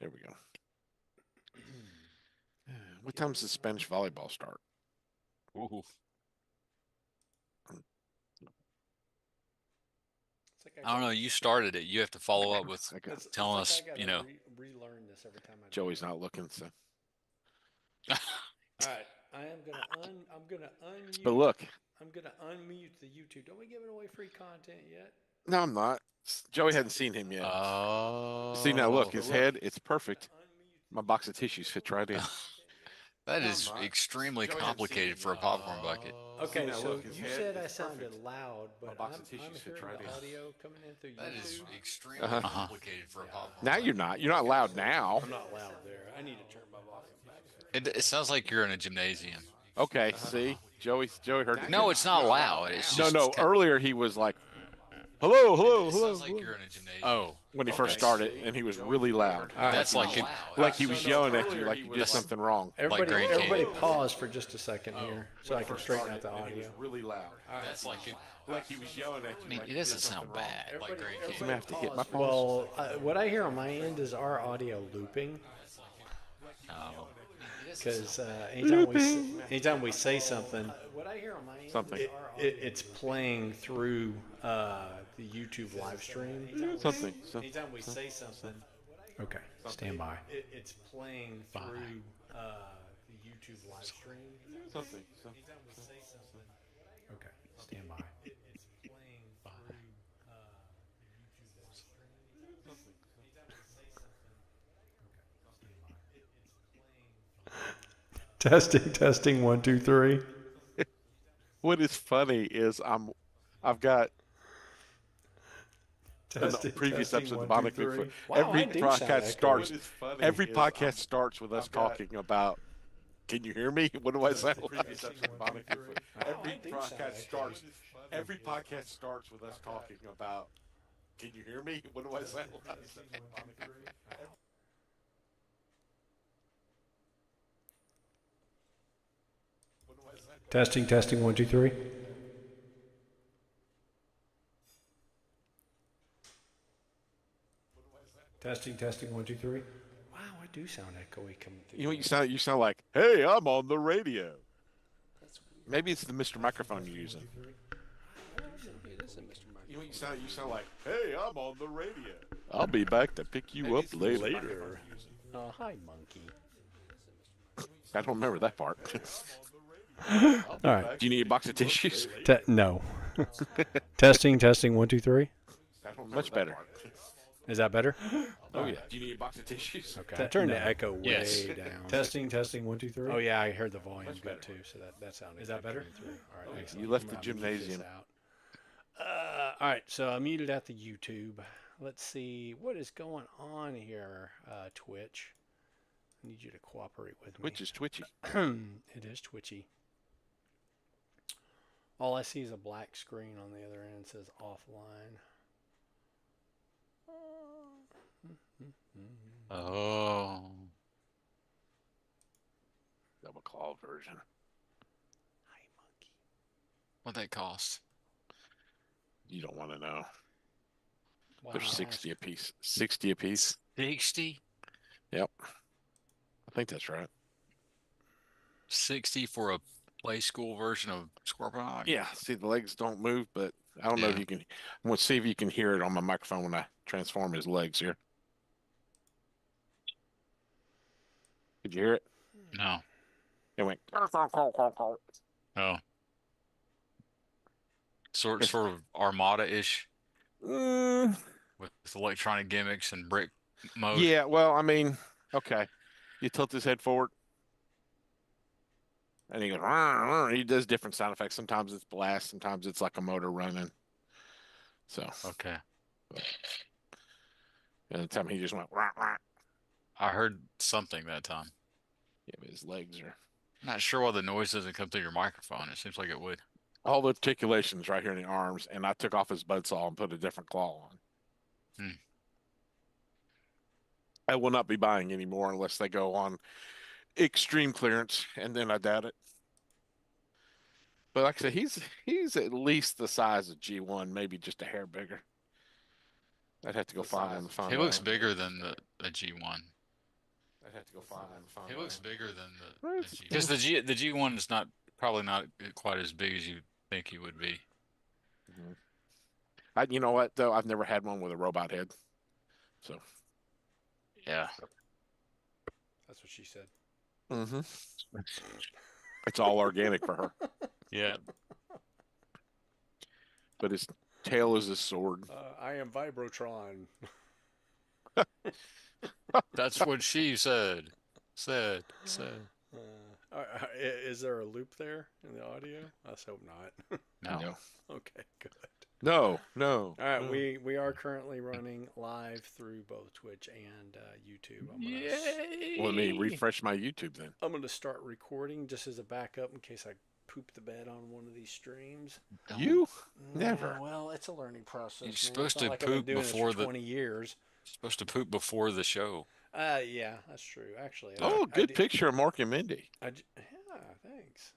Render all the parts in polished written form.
There we go. What time does the Spanish volleyball start? Ooh. I don't know. You started it. You have to follow up with telling us, relearn this every time I Joey's not looking, so. All right, I'm gonna unmute. But look. I'm gonna unmute the YouTube. Don't we giving away free content yet? No, I'm not. Joey hadn't seen him yet. Oh. See, now look, his head, it's perfect. My box of tissues fits right in. That is extremely complicated for a popcorn bucket. Okay, so you said I sounded loud, but I'm hearing the audio coming in through YouTube. That is extremely complicated for a popcorn Now bucket. you're not. You're not loud now. I'm not loud there. I need to turn my volume back up. It sounds like you're in a gymnasium. Okay, see? Joey heard it. No, it's not loud. It's just no. Earlier he was like, hello. It sounds like you're in a gymnasium. Oh. When he first started, and he was really loud. That's like he was yelling at you like you did something wrong. Everybody pause for just a second here so I can straighten out the audio. Really loud. That's like he was yelling at you. I mean, it doesn't sound bad. Like great I'm gonna have to hit my phone. Well, what I hear on my end is our audio looping. Oh. Because anytime we say something, what I hear on my end, it's playing through the YouTube live stream. Anytime we say something, okay, stand by. It's playing through the YouTube live stream. Anytime we say something, okay, stand by. It's playing through the YouTube live stream. Anytime we say something, okay, stand by. Testing 1 2 3. What is funny is I've got previous episode of Bionic Bigfoot. Every podcast starts with us talking about. Can you hear me? What do I sound like? Every podcast starts with us talking about. Can you hear me? What do I sound like? Testing 1 2 3. Testing 1 2 3. Wow, I do sound echoey coming through. You know what you sound like? Hey, I'm on the radio. Maybe it's the Mr. Microphone you're using. You know what you sound like? Hey, I'm on the radio. I'll be back to pick you up later. Hi, monkey. I don't remember that part. All right. Do you need a box of tissues? No. Testing 1 2 3. Much better. Is that better? Oh, yeah. Do you need a box of tissues? Okay. Turn the echo way down. Testing 1 2 3. Oh, yeah, I heard the volume good too, so that sounded. Is that better? All right. Excellent. You left the gymnasium. All right, so I muted out the YouTube. Let's see what is going on here, Twitch. I need you to cooperate with me. Twitch is twitchy. It is twitchy. All I see is a black screen on the other end. It says offline. Oh. Double claw version. Hi, monkey. What'd that cost? You don't want to know. Wow. They're 60 a piece. 60 a piece. 60? Yep. I think that's right. 60 for a play school version of Scorpion. Yeah. See, the legs don't move, but I don't know if you can. I'm going to see if you can hear it on my microphone when I transform his legs here. Did you hear it? No. It went. Oh. Sort of Armada-ish with electronic gimmicks and brick mode. Yeah, well, I mean, okay. You tilt his head forward. And he goes, he does different sound effects. Sometimes it's blast, sometimes it's like a motor running. So. Okay. And the time he just went, I heard something that time. Yeah, but his legs are. Not sure why the noise doesn't come through your microphone. It seems like it would. All the articulations right here in the arms, and I took off his buzzsaw and put a different claw on. I will not be buying anymore unless they go on extreme clearance, and then I doubt it. But like I said, he's at least the size of G1, maybe just a hair bigger. I'd have to go find him. He looks bigger than the G1. have to go find He looks bigger than Right. the G. Because the G1 is probably not quite as big as you think he would be. You know what though? I've never had one with a robot head. So Yeah. That's what she said. mm-hmm. It's all organic for her. Yeah. But his tail is his sword. I am Vibrotron. That's what she said. Said. Is there a loop there in the audio? Let's hope not. No. Okay, good. No. All right, no. we are currently running live through both Twitch and YouTube. Yay! Let me refresh my YouTube then. I'm going to start recording just as a backup in case I poop the bed on one of these streams. You never. Well, it's a learning process. You're man. supposed It's not to like I've been poop doing this before for 20 years. Supposed to poop before the show. Yeah, that's true. Actually. Oh, good picture of Mork and Mindy. Yeah, thanks.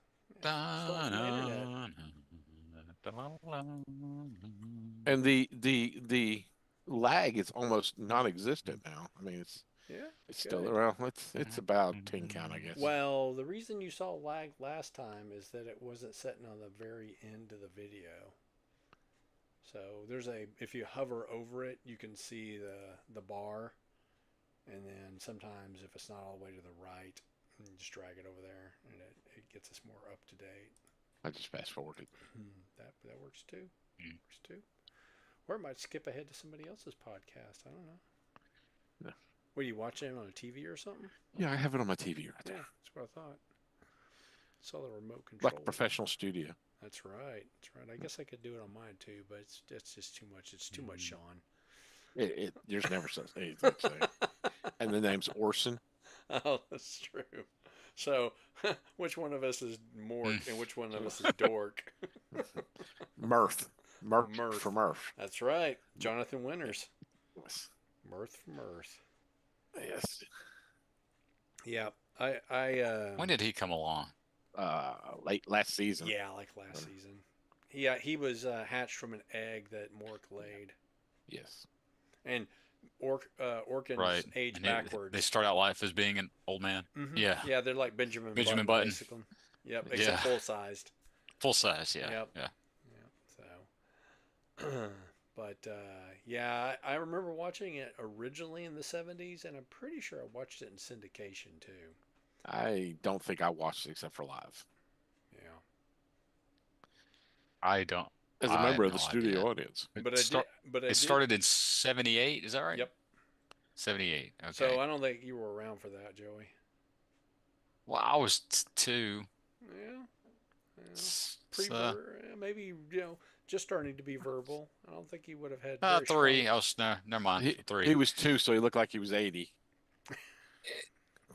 And the lag is almost non-existent now. I mean, it's still around. It's about 10 count, I guess. Well, the reason you saw lag last time is that it wasn't setting on the very end of the video. So if you hover over it, you can see the bar, and then sometimes if it's not all the way to the right, you just drag it over there, and it gets us more up to date. I just fast forwarded. That works too. Works too. Or it might skip ahead to somebody else's podcast. I don't know. No. What, are you watching it on a TV or something? Yeah, I have it on my TV right there. Yeah, that's what I thought. Saw the remote control. Like a professional studio. That's right. I guess I could do it on mine too, but it's just too much. It's too much, Sean. There's never such anything to say. And the name's Orson. Oh, that's true. So, which one of us is Mork and which one of us is Dork? Mirth for Murph. That's right. Jonathan Winters. Yes. Mirth for Mirth. Yes. Yeah. I When did he come along? Late last season. Yeah, like last season. He was hatched from an egg that Mork laid. Yes. And Orkins age backwards. They start out life as being an old man. Mm-hmm. Yeah. Yeah, they're like Benjamin Button. Basically. Yep, except full-sized. Full size, yeah. Yep. Yeah. So, but I remember watching it originally in the 70s, and I'm pretty sure I watched it in syndication too. I don't think I watched it except for live. Yeah. I don't. As a member of the studio audience. But it started in 78, is that right? Yep. 78. Okay. So I don't think you were around for that, Joey. Well, I was 2. Yeah. Maybe, just starting to be verbal. I don't think he would have had 3. I was never mind. 3. He was 2, so he looked like he was 80.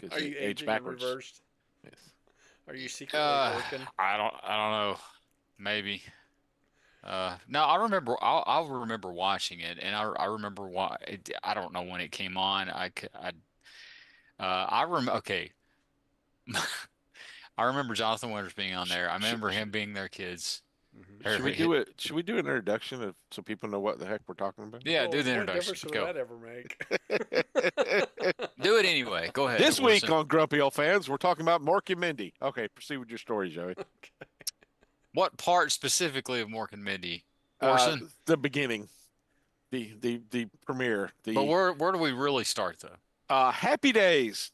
Are you aging backwards? Reversed? Yes. Are you secretly working? I don't know. Maybe. No, I remember. I'll remember watching it, and I remember why. I don't know when it came on. Okay. I remember Jonathan Winters being on there. I remember him being their kids. Mm-hmm. Should we do an introduction so people know what the heck we're talking about? Yeah, do the introduction. What difference would that ever make? Do it anyway. Go ahead. This week on Grumpy Old Fans, we're talking about Mork and Mindy. Okay, proceed with your story, Joey. Okay. What part specifically of Mork and Mindy? Orson? The beginning, the premiere. But where do we really start though? Happy Days.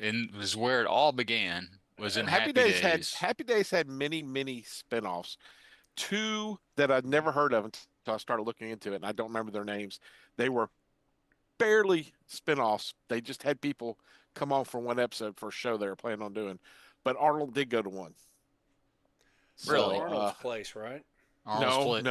And was where it all began. Was in Happy Days. Happy Days had many spinoffs. 2 that I'd never heard of until I started looking into it, and I don't remember their names. They were barely spinoffs. They just had people come on for one episode for a show they were planning on doing. But Arnold did go to one. Really? Arnold's Place, right? No.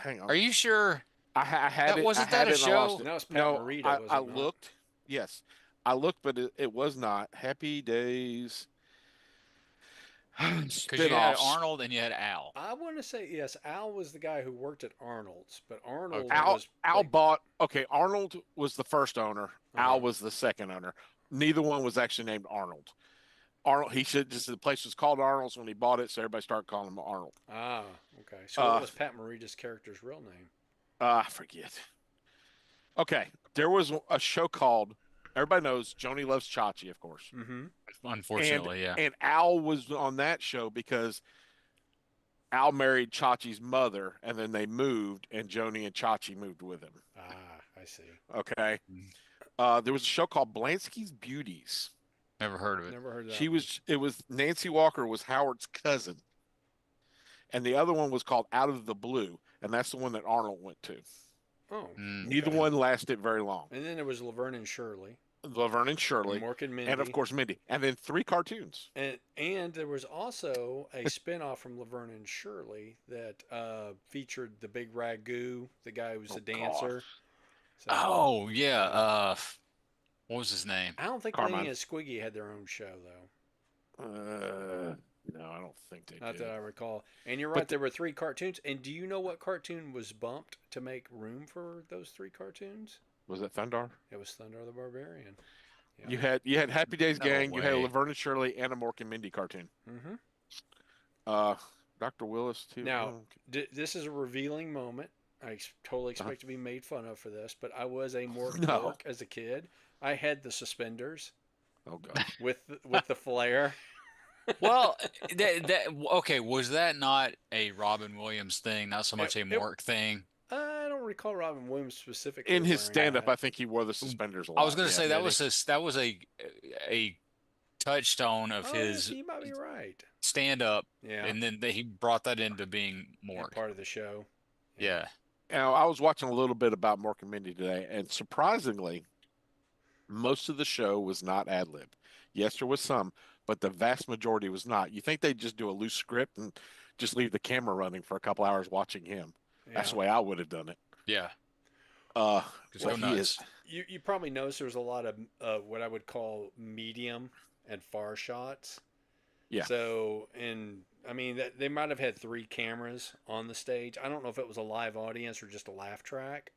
Hang on. Are you sure? I had it. Wasn't that a show? No, it's Pat Morita. I looked. Yes, I looked, but it was not. Happy Days. Because you had Arnold and you had Al. I want to say yes. Al was the guy who worked at Arnold's, but Arnold Arnold was the first owner. Al was the second owner. Neither one was actually named Arnold. Arnold. The place was called Arnold's when he bought it, so everybody started calling him Arnold. Ah, okay. So what was Pat Morita's character's real name? I forget. Okay, there was a show called Everybody knows Joni loves Chachi, of course. Mm-hmm. And Unfortunately, yeah. and Al was on that show because Al married Chachi's mother, and then they moved, and Joni and Chachi moved with him. Ah, I see. Okay. Mm. There was a show called Blansky's Beauties. Never heard of it. Never heard of She that one. was it was Nancy Walker was Howard's cousin, and the other one was called Out of the Blue, and that's the one that Arnold went to. Oh, Mm. Neither okay. one lasted very long. And then there was Laverne and Shirley, Laverne and and Shirley, Mork and and of Mindy. course Mindy, and then three cartoons. And there was also a spin-off from Laverne and Shirley that featured the big ragu, the guy who was Oh a God, dancer. So Oh yeah. What was his name? I don't think Lenny Carmine. and Squiggy had their own show though. No, I don't think they Not that did. I recall. And you're right, But there were three cartoons. And do you know what cartoon was bumped to make room for those three cartoons? was it Thundar? It was Thunder the Barbarian. Yeah. You had Happy Days No Gang, you had a way. Laverne and Shirley, and a Mork and Mindy cartoon. Mm-hmm. Uh, Dr. Willis too. Now, Oh, this is a revealing moment. Totally expect to be made fun of for this, but I was a Mork No. dork as a kid. I had the suspenders oh God. with the flare. Well, okay, was that not a Robin Williams thing, not so much a It, Mork thing? I don't recall Robin Williams specifically In his wearing stand-up, that. I think he wore the suspenders a I was lot. going to Yeah, say did he? that was a touchstone of Oh, yes, his you might be right. stand-up, Yeah, and then he brought that into being yeah, Mork. part of the show. Yeah. Now, I was watching a little bit about Mork and Mindy today, and surprisingly, most of the show was not ad lib. Yes, there was some, but the vast majority was not. You think they'd just do a loose script and just leave the camera running for a couple hours watching him? That's Yeah. the way I would have done it. Yeah. Uh, Just but go he is. nuts. You probably noticed there was a lot of what I would call medium and far shots. Yeah. So, and I mean, they might have had three cameras on the stage. I don't know if it was a live audience or just a laugh track.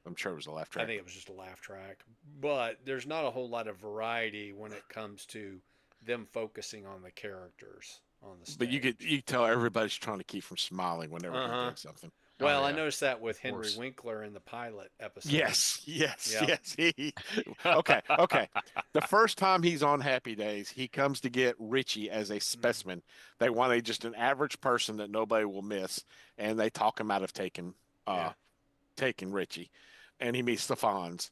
I'm sure it was a laugh I track. think it was just a laugh track. But there's not a whole lot of variety when it comes to them focusing on the characters on the stage. But you tell everybody's trying to keep from smiling whenever he Uh-huh. did something. Well, Oh, I yeah. noticed that with Henry course. Winkler in the pilot episode. Yes, yes, Yeah. yes. Okay, okay. The first time he's on Happy Days, he comes to get Richie as a specimen. They want just an average person that nobody will miss, and they talk him out of Yeah. taking Richie, and he meets the Fonz,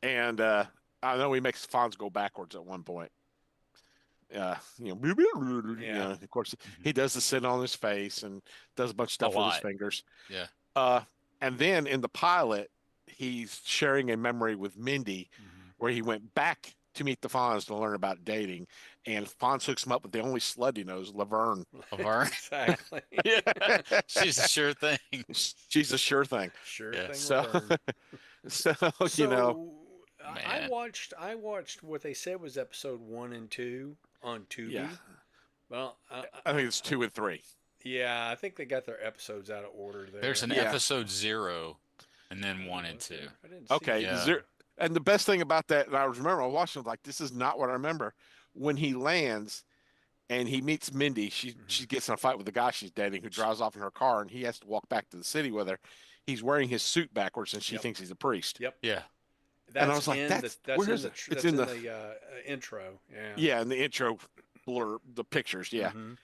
and I know he makes Fonz go backwards at one point. Yeah. Of course, he does the sit on his face and does a bunch of stuff with his lot. fingers. Yeah. And then in the pilot, he's sharing a memory with Mindy Mhm. where he went back to meet the Fonz to learn about dating. And Fonz hooks him up with the only slut he knows, Laverne. Laverne. Exactly. She's a sure thing. She's a sure thing. Sure Yeah. thing. So, Laverne. so, So you know, I Man. watched what they said was episode 1 and 2 on Tubi. yeah, Well, I think it's 2 and 3. yeah, I think they got their episodes out of order there. There's an Yeah. episode 0, and then 1 and 2. I didn't see Okay. Yeah. And the best thing about that, and I remember I was watching, like, this is not what I remember. When he lands and he meets Mindy, she gets in a fight with the guy she's dating who drives off in her car, and he has to walk back to the city with her. He's wearing his suit backwards, and she Yep. thinks he's a priest. Yep. Yeah. That's And I was like, in that's- that's where in is the it? tr- It's that's in in the- the intro. Yeah. Yeah, in the intro blur, the pictures, yeah. Mhm.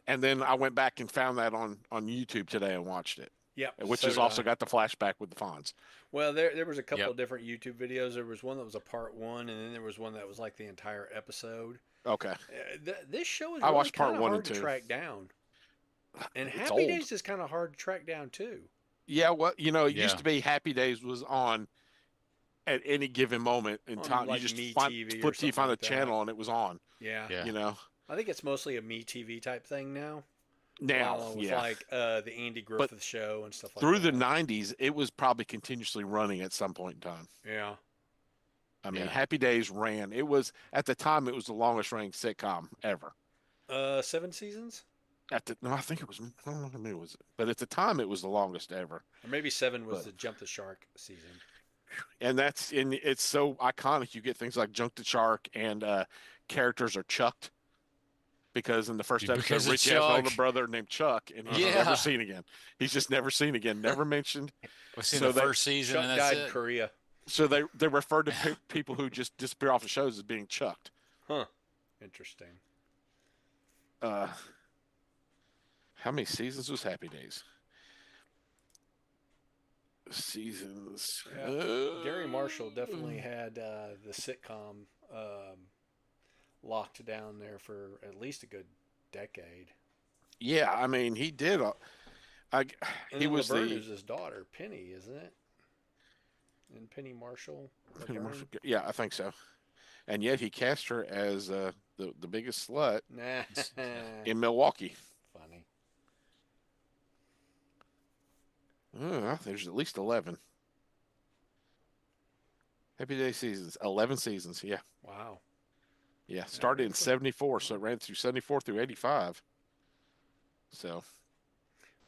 And then I went back and found that on YouTube today and watched it, Yep. which so has did also I. got the flashback with the Fonz. Well, there was a couple Yep. of different YouTube videos. There was one that was a part 1, and then there was one that was like the entire episode. Okay. This show is I really watched part kind of 1 hard and to 2. track down, and It's Happy old. Days is kind of hard to track down too. Yeah, well, it Yeah. used to be Happy Days was on at any given moment in On, time. like, You just Me find, TV or flip TV, something find a like that. channel, and it was on. Yeah. Yeah. You know, I think it's mostly a Me TV type thing now. now, with yeah. like the Andy Griffith show and stuff like Through that. the '90s, it was probably continuously running at some point in time. Yeah. I mean, Yeah. Happy Days ran. It was at the time it was the longest running sitcom ever. 7 seasons, No, I think it was. I don't know how many it was, but at the time it was the longest ever. or maybe 7 was But- the Jump the Shark season. And it's so iconic. You get things like Junk the Shark, and characters are chucked because in the first Because episode, of Richie has an older Chuck. brother named Chuck, and he's Yeah. never seen again. He's just never seen again, never mentioned. We've seen So the that- first season, Chuck and that's died in it. Korea. So they refer to people who just disappear off the shows as being chucked. Huh. Interesting. Uh, how many seasons was Happy Days? Seasons. Yeah. Gary Marshall definitely had the sitcom locked down there for at least a good decade. Yeah, I mean he did. I, And he then was Laverne the is his daughter, Penny, isn't it? And Penny Marshall, Penny Laverne. Marshall. Yeah, I think so. And yet he cast her as the biggest slut Nah. in Milwaukee. Funny. There's at least 11 Happy Day seasons. 11 seasons. Yeah, Wow. yeah. Started in Excellent. '74, so it ran through '74 through '85. So,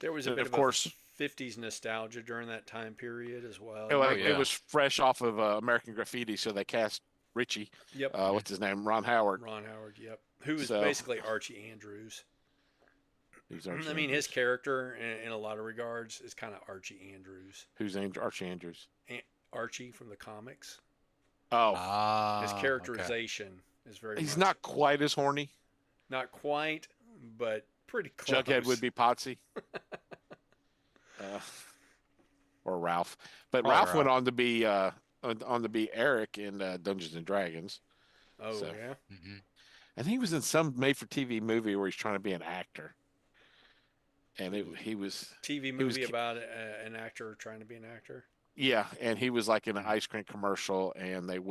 There was a and bit of of a course, 50s nostalgia during that time period as well. Oh it yeah. was fresh off of American Graffiti, so they cast Richie. Yep. What's his name? Ron Howard. Ron Howard, yep. Who is So basically Archie Andrews. who's I Archie mean, his Andrews? character, in a lot of regards, is kind of Archie Andrews. Who's Archie Andrews? Archie from the comics. Oh, His Okay. characterization is very he's much not quite as horny. not quite, but pretty close. Jughead would be Potsy. uh, or Ralph. But Oh, Ralph went Ralph. on to be Eric in Dungeons and Dragons. Oh So, yeah. Hmm. and he was in some made-for-TV movie where he's trying to be an actor, and he was TV he was movie about an actor trying to be an actor. yeah, and he was like in an ice cream commercial, and it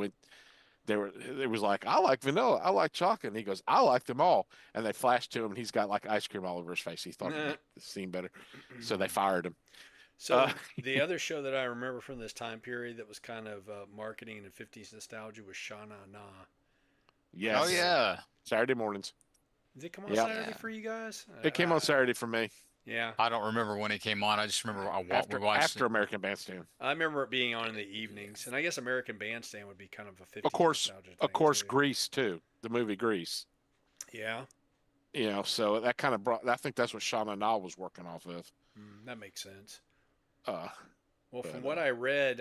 was like, I like vanilla, I like chocolate, and he goes, I like them all, and they flashed to him, and he's got like ice cream all over his face. He thought it'd make the scene better, so they fired him. So Uh, the other show that I remember from this time period that was kind of marketing and 50s nostalgia was Sha Na Na. yes, Oh yeah. Saturday mornings. Did it come on Yeah. Saturday Yeah. for you guys? It came on Saturday for me Yeah. I don't remember when it came on. I just remember we watched after it. American Bandstand. I remember it being on in the evenings, and I guess American Bandstand would be kind of a 50s Of course, nostalgia thing of course, too. Grease too. The movie Grease. Yeah, So that kind of brought. I think that's what Shauna Na was working off of. that makes sense. Uh, Well, from But, what I read,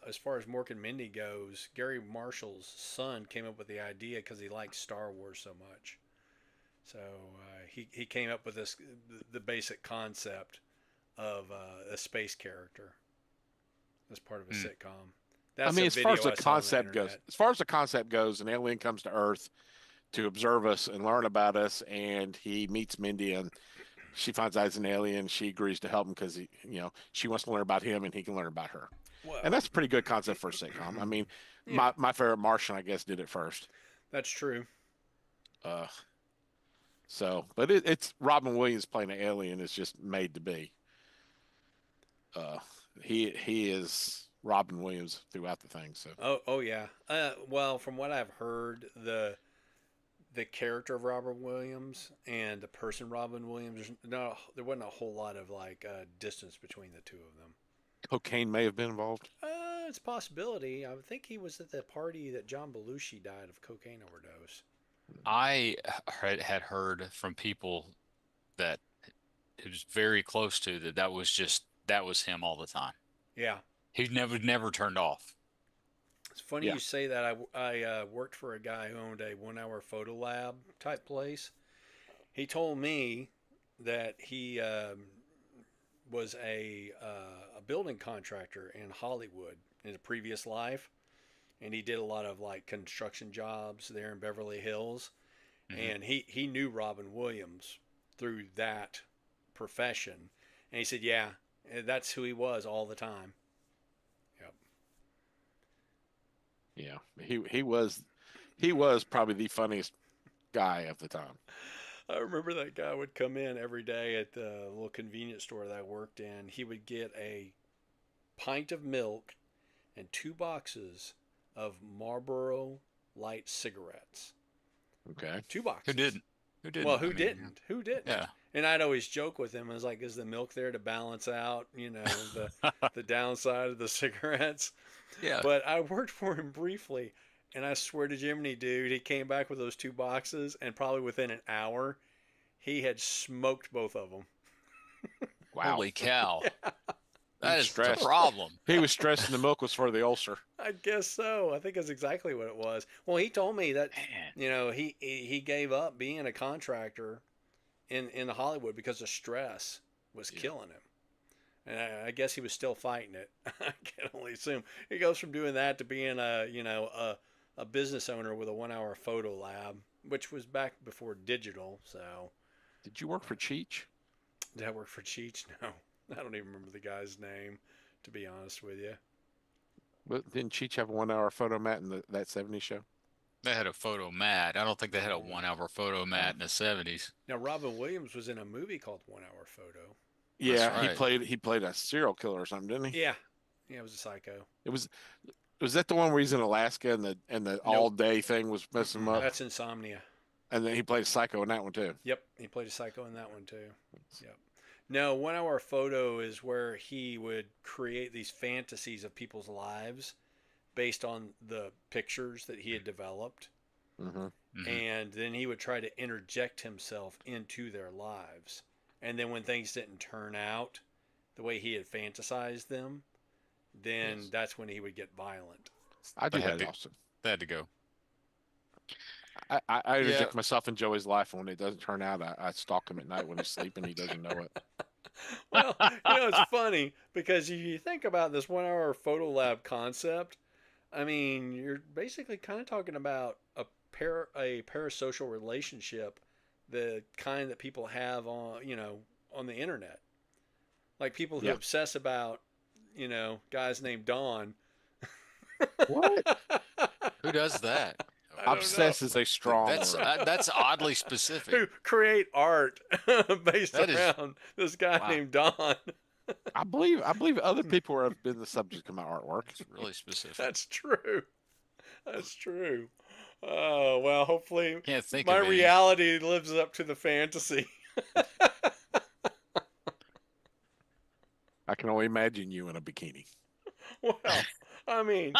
as far as Mork and Mindy goes, Gary Marshall's son came up with the idea because he liked Star Wars so much. So he came up with the basic concept of a space character as part of a sitcom. That's I mean, a as far as video the I saw on concept goes, internet. as far as the concept goes, an alien comes to Earth to observe us and learn about us, and he meets Mindy, and she finds out he's an alien. She agrees to help him because she wants to learn about him, and he can learn about her. Well, And that's a pretty good concept for a sitcom. I mean, yeah, my favorite Martian, I guess, did it first. that's true. Uh, but it's Robin Williams playing an alien is just made to be. Uh, he is Robin Williams throughout the thing. So Oh yeah. Well, from what I've heard, the character of Robin Williams and the person Robin Williams, there wasn't a whole lot of distance between the two of them. cocaine may have been involved. It's a possibility. I think he was at the party that John Belushi died of cocaine overdose. I had heard from people that it was very close to that was him all the time. Yeah. He never turned off. It's funny Yeah. you say that. I worked for a guy who owned a 1 hour photo lab type place. He told me that he was a building contractor in Hollywood in a previous life, and he did a lot of construction jobs there in Beverly Hills, and he knew Robin Williams through that profession, and he said, yeah, that's who he was all the time. Yep. Yeah, he was probably the funniest guy at the time. I remember that guy would come in every day at the little convenience store that I worked in. He would get a pint of milk and 2 boxes of Marlboro Light cigarettes. Okay. 2 boxes. Who didn't? Who didn't? Well, I who mean, didn't? Who didn't? Yeah. And I'd always joke with him. I was like, "Is the milk there to balance out, the downside of the cigarettes?" Yeah. But I worked for him briefly, and I swear to Jiminy, dude, he came back with those 2 boxes, and probably within an hour, he had smoked both of them. Wow. Holy cow. He was That is the stressed. problem. He was stressed, and the milk was for the ulcer. I guess so. I think that's exactly what it was. Well, he told me that Man. he gave up being a contractor in Hollywood because of stress was Yeah. killing him. And I guess he was still fighting it. I can only assume he goes from doing that to being a business owner with a 1 hour photo lab, which was back before digital. So Did you work for Cheech? did I work for Cheech? No, I don't even remember the guy's name, to be honest with you. But didn't Cheech have a 1 hour photo mat in that '70s show? They had a photo mat. I don't think they had a Oh. 1 hour photo mat in the 70s. Now Robin Williams was in a movie called 1 Hour Photo. That's Yeah, right. he played a serial killer or something, didn't he? Yeah, yeah, it was a psycho. It was that the one where he's in Alaska and the all Nope. day thing was messing him Mm-mm, up, that's Insomnia. and then he played a psycho in that one too. Yep, he played a psycho in that one too. Yep. No, 1 Hour Photo is where he would create these fantasies of people's lives based on the pictures that he had developed. Hmm. Hmm. And then he would try to interject himself into their lives. And then when things didn't turn out the way he had fantasized them, then Yes. that's when he would get violent. I They do had that to. also. They had to go. I Yeah. interject myself in Joey's life, and when it doesn't turn out, I stalk him at night when he's sleeping. He doesn't know it. Well, it's funny because if you think about this 1 hour photo lab concept, I mean, you're basically kind of talking about a parasocial relationship, the kind that people have on the internet. Like people who Yeah. obsess about, guys named Don. What? Who does that? I don't know. Obsess is a strong word. That's oddly specific. Who create art based That is around this guy wow. named Don. I believe other people have been the subject of my artwork. That's really specific. That's true. That's true. Oh, well, hopefully Can't think my of any. reality lives up to the fantasy. I can only imagine you in a bikini Well, I mean,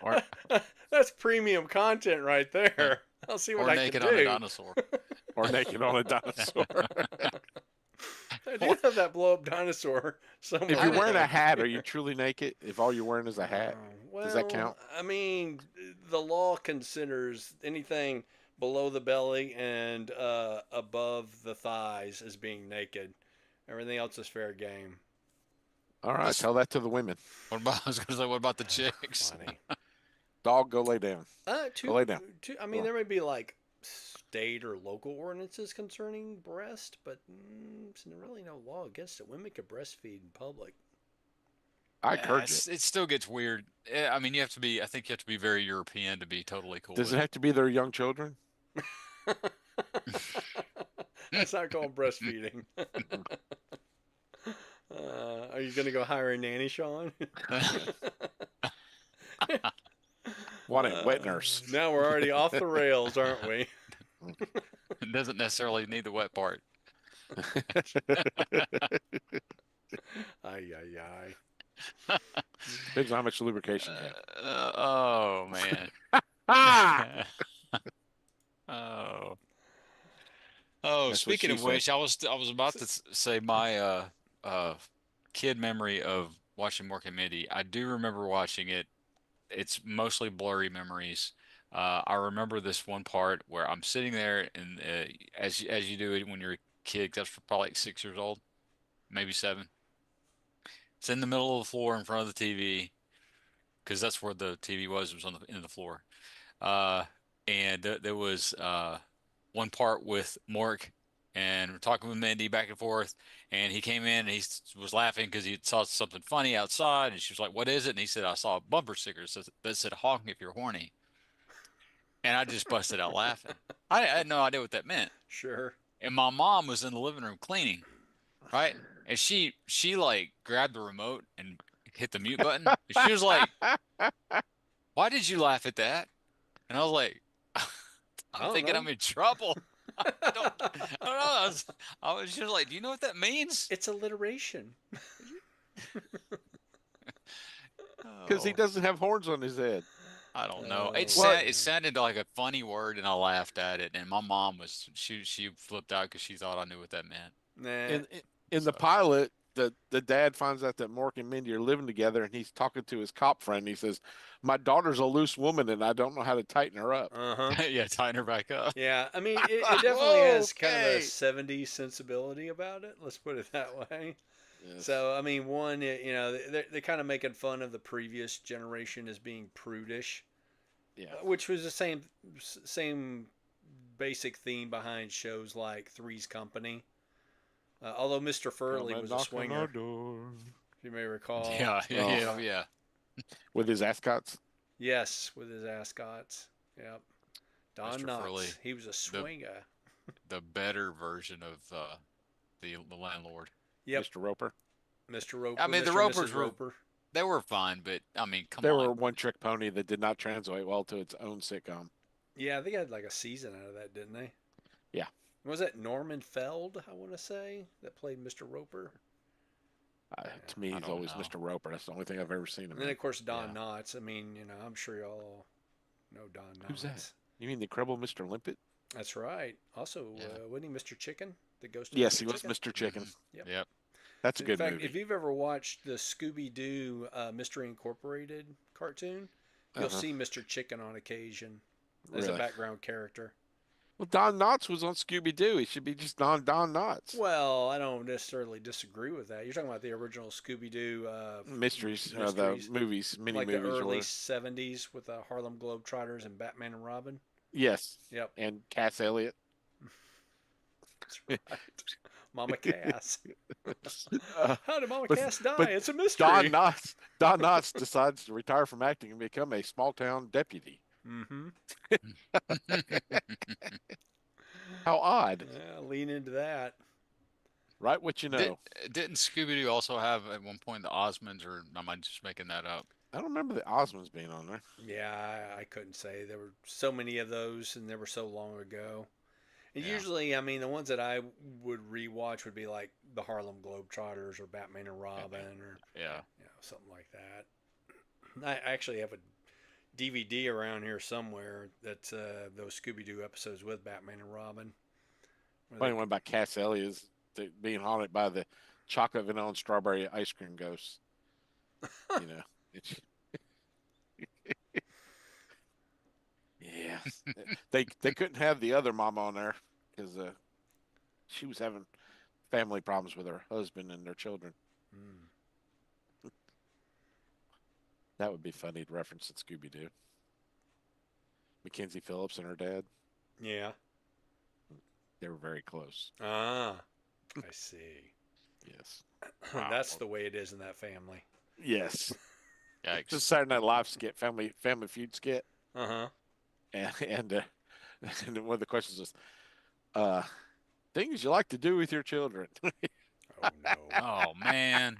Or that's premium content right there. I'll see what or I can naked on a do. dinosaur. or naked on a dinosaur. I do have that blow up dinosaur somewhere. If you're wearing a hat, are you truly naked? If all you're wearing is a hat, Well, does that count? I mean, the law considers anything below the belly and above the thighs as being naked. Everything else is fair game. All right, Let's- tell that to the women. What about? I was gonna say, what about the chicks? Funny. Dog, go lay down. Go lay down. I mean, there may be like state or local ordinances concerning breast, but there's really no law against it. Women can breastfeed in public. I encourage it. It still gets weird. I mean, you have to be. I think you have to be very European to be totally cool Does with it have to be their young children? That's not called breastfeeding. Are you going to go hire a nanny, Sean? Want a wet nurse? Now we're already off the rails, aren't we? It doesn't necessarily need the wet part. Ay, ay, ay. Depends on how much lubrication you have. Oh man. Ah! Oh. Oh, That's what speaking she of said. which, I was about to say my kid memory of watching Mork and Mindy. I do remember watching it. It's mostly blurry memories. I remember this one part where I'm sitting there, and as you do it when you're a kid, that's probably like 6 years old, maybe 7. It's in the middle of the floor in front of the TV, because that's where the TV was. It was on the end of the floor. And there was one part with Mork, and we're talking with Mindy back and forth, and he came in and was laughing because he saw something funny outside, and she was like, "What is it?" And he said, "I saw a bumper sticker that said honk if you're horny," and I just busted out laughing. I had no idea what that meant, Sure. and my mom was in the living room cleaning, right? And she like grabbed the remote and hit the mute button. And she was like, "Why did you laugh at that?" And I was like, I "I'm don't thinking know. I'm in trouble." I don't know. She was like, "Do you know what that means?" It's alliteration. Because he Oh, doesn't have horns on his head. I don't know. What? It sounded like a funny word, and I laughed at it. And my mom was she flipped out because she thought I knew what that meant. Nah. In the So pilot, the dad finds out that Mork and Mindy are living together, and he's talking to his cop friend. He says, "My daughter's a loose woman, and I don't know how to tighten her up." Uh-huh. Yeah, tying her back up. Yeah, I mean, it Like, definitely has kind of a okay. 70s sensibility about it. Let's put it that way. Yes. So, I mean, one, they're kind of making fun of the previous generation as being prudish, Yeah. which was the same basic theme behind shows like Three's Company. Although Mr. Come Furley and was a knock on our swinger, door. if you may recall. Yeah, yeah, Oh, yeah, yeah. with his ascots. Yes, with his ascots. Yep. Don Mr. Furley, Knotts. He was a the swinger. the better version of the landlord. Yep. Mr. Roper. Mr. I Roper, mean, the Mr. and Ropers Mrs. were Roper. they were fine, but I mean, come They on. were a one-trick pony that did not translate well to its own sitcom. Yeah, they had like a season out of that, didn't they? Yeah. Was that Norman Feld, I want to say, that played Mr. Roper? Yeah. To me, I he's don't always know. Mr. Roper. That's the only thing I've ever seen him And then, in. of course, Don Yeah. Knotts. I mean, I'm sure y'all know Don Who's that? Knotts. You mean the incredible Mr. Limpet? That's right. Also, Yeah. Wasn't he Mr. Chicken? The ghost of Yes, Mr. he was Chicken? Mr. Chicken. Yep. Yep. That's a In good fact, movie. if you've ever watched the Scooby Doo Mystery Incorporated cartoon, you'll Uh-huh. see Mr. Chicken on occasion as a Really? background character. Well, Don Knotts was on Scooby-Doo. He should be just Don Knotts. Well, I don't necessarily disagree with that. You're talking about the original Scooby Doo Mysteries, the mysteries, movies, mini like the movies or early whatever. 70s with the Harlem Globetrotters and Batman and Robin. Yes. Yep, And Cass Elliot. that's right. Mama Cass. Uh, How did Mama but Cass die? but It's a Don mystery. Knotts Don Knotts decides to retire from acting and become a small town deputy. Mm-hmm. How odd, Yeah, lean into that. right? What you Did know. didn't Scooby Doo also have at one point the Osmonds, or am I just making that up? I don't remember the Osmonds being on there. Yeah, I couldn't say. There were so many of those, and they were so long ago. And Yeah. usually, I mean, the ones that I would rewatch would be like the Harlem Globetrotters or Batman and Robin or Yeah. something like that. I actually have a DVD around here somewhere that's those Scooby Doo episodes with Batman and Robin. Funny one about Cass Elliot is being haunted by the chocolate, vanilla, and strawberry ice cream ghosts. You know, it's, yeah. They couldn't have the other mama on there because she was having family problems with her husband and their children. Mm. That would be funny to reference in Scooby Doo. Mackenzie Phillips and her dad. Yeah. They were very close. Ah, I see. Yes. Wow. That's the way it is in that family. Yes. Yikes. Just Saturday Night Live skit, Family Feud skit, Uh huh. and and one of the questions was, things you like to do with your children, Oh no. Oh man.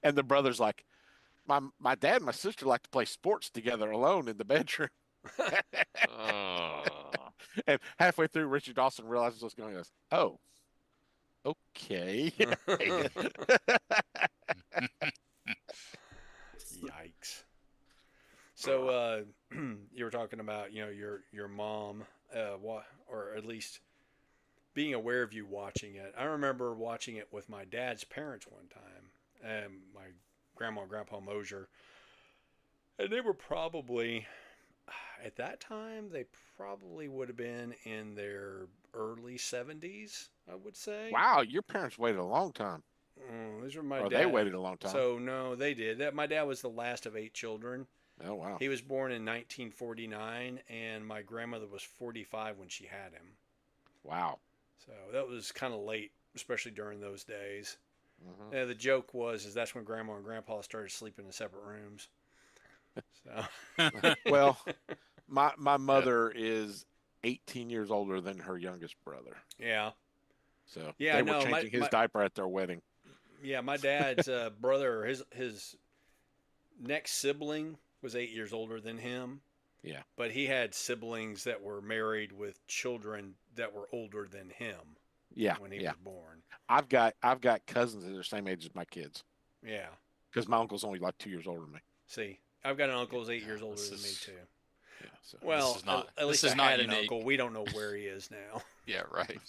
and the brother's like, my dad and my sister like to play sports together alone in the bedroom, Oh. and halfway through, Richard Dawson realizes what's going on. He goes, oh, okay. Yikes. So you were talking about your mom, or at least being aware of you watching it. I remember watching it with my dad's parents one time, my grandma and grandpa Mosier, and they were probably at that time they probably would have been in their early 70s, I would say. Wow, your parents waited a long time, These were my or dad. they waited a long time. So no, they did. My dad was the last of 8 children. Oh wow. He was born in 1949, and my grandmother was 45 when she had him. Wow. So that was kind of late, especially during those days. Mhm. The joke is that's when grandma and grandpa started sleeping in separate rooms. So Well, my mother is 18 years older than her youngest brother. yeah, So Yeah, they were no, changing his diaper at their wedding. yeah. My dad's brother, his next sibling was 8 years older than him. Yeah. But he had siblings that were married with children that were older than him Yeah. when he Yeah. was born. I've got cousins that are the same age as my kids Yeah. because my uncle's only like 2 years older than me. See, I've got an uncle who's 8 years older This than me is- too. Yeah. So Well, is not- at least this is I not had an unique. uncle. We don't know where he is now. Yeah, right.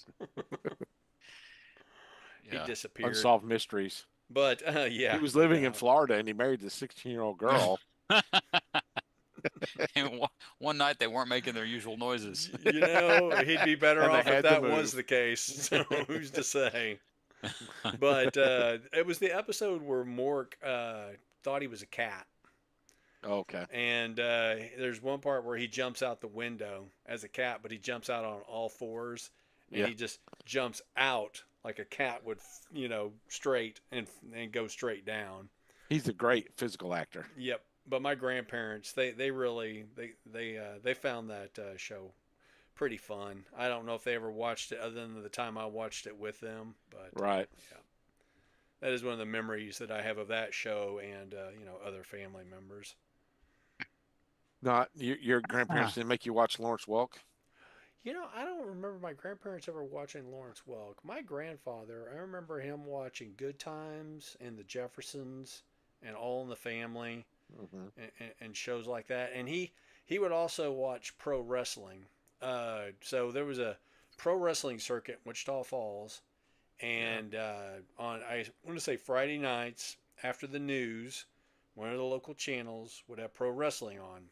he Yeah. disappeared. Unsolved mysteries. But He yeah, was no living in doubt. Florida and he married this 16-year-old girl. And one night they weren't making their usual noises. He'd be better And they off if had to that was move. the case. So who's to say? But it was the episode where Mork thought he was a cat. Okay. And there's one part where he jumps out the window as a cat, but he jumps out on all fours, and Yeah. he just jumps out like a cat would, straight and go straight down. He's a great physical actor. Yep. But my grandparents, they really they found that show pretty fun. I don't know if they ever watched it other than the time I watched it with them, but Right. yeah, that is one of the memories that I have of that show and other family members. Not your grandparents didn't make you watch Lawrence Welk? I don't remember my grandparents ever watching Lawrence Welk. My grandfather, I remember him watching Good Times and The Jeffersons and All in the Family Hmm. and shows like that. And he would also watch pro wrestling. So there was a pro wrestling circuit in Wichita Falls, and on I want to say Friday nights after the news, one of the local channels would have pro wrestling on.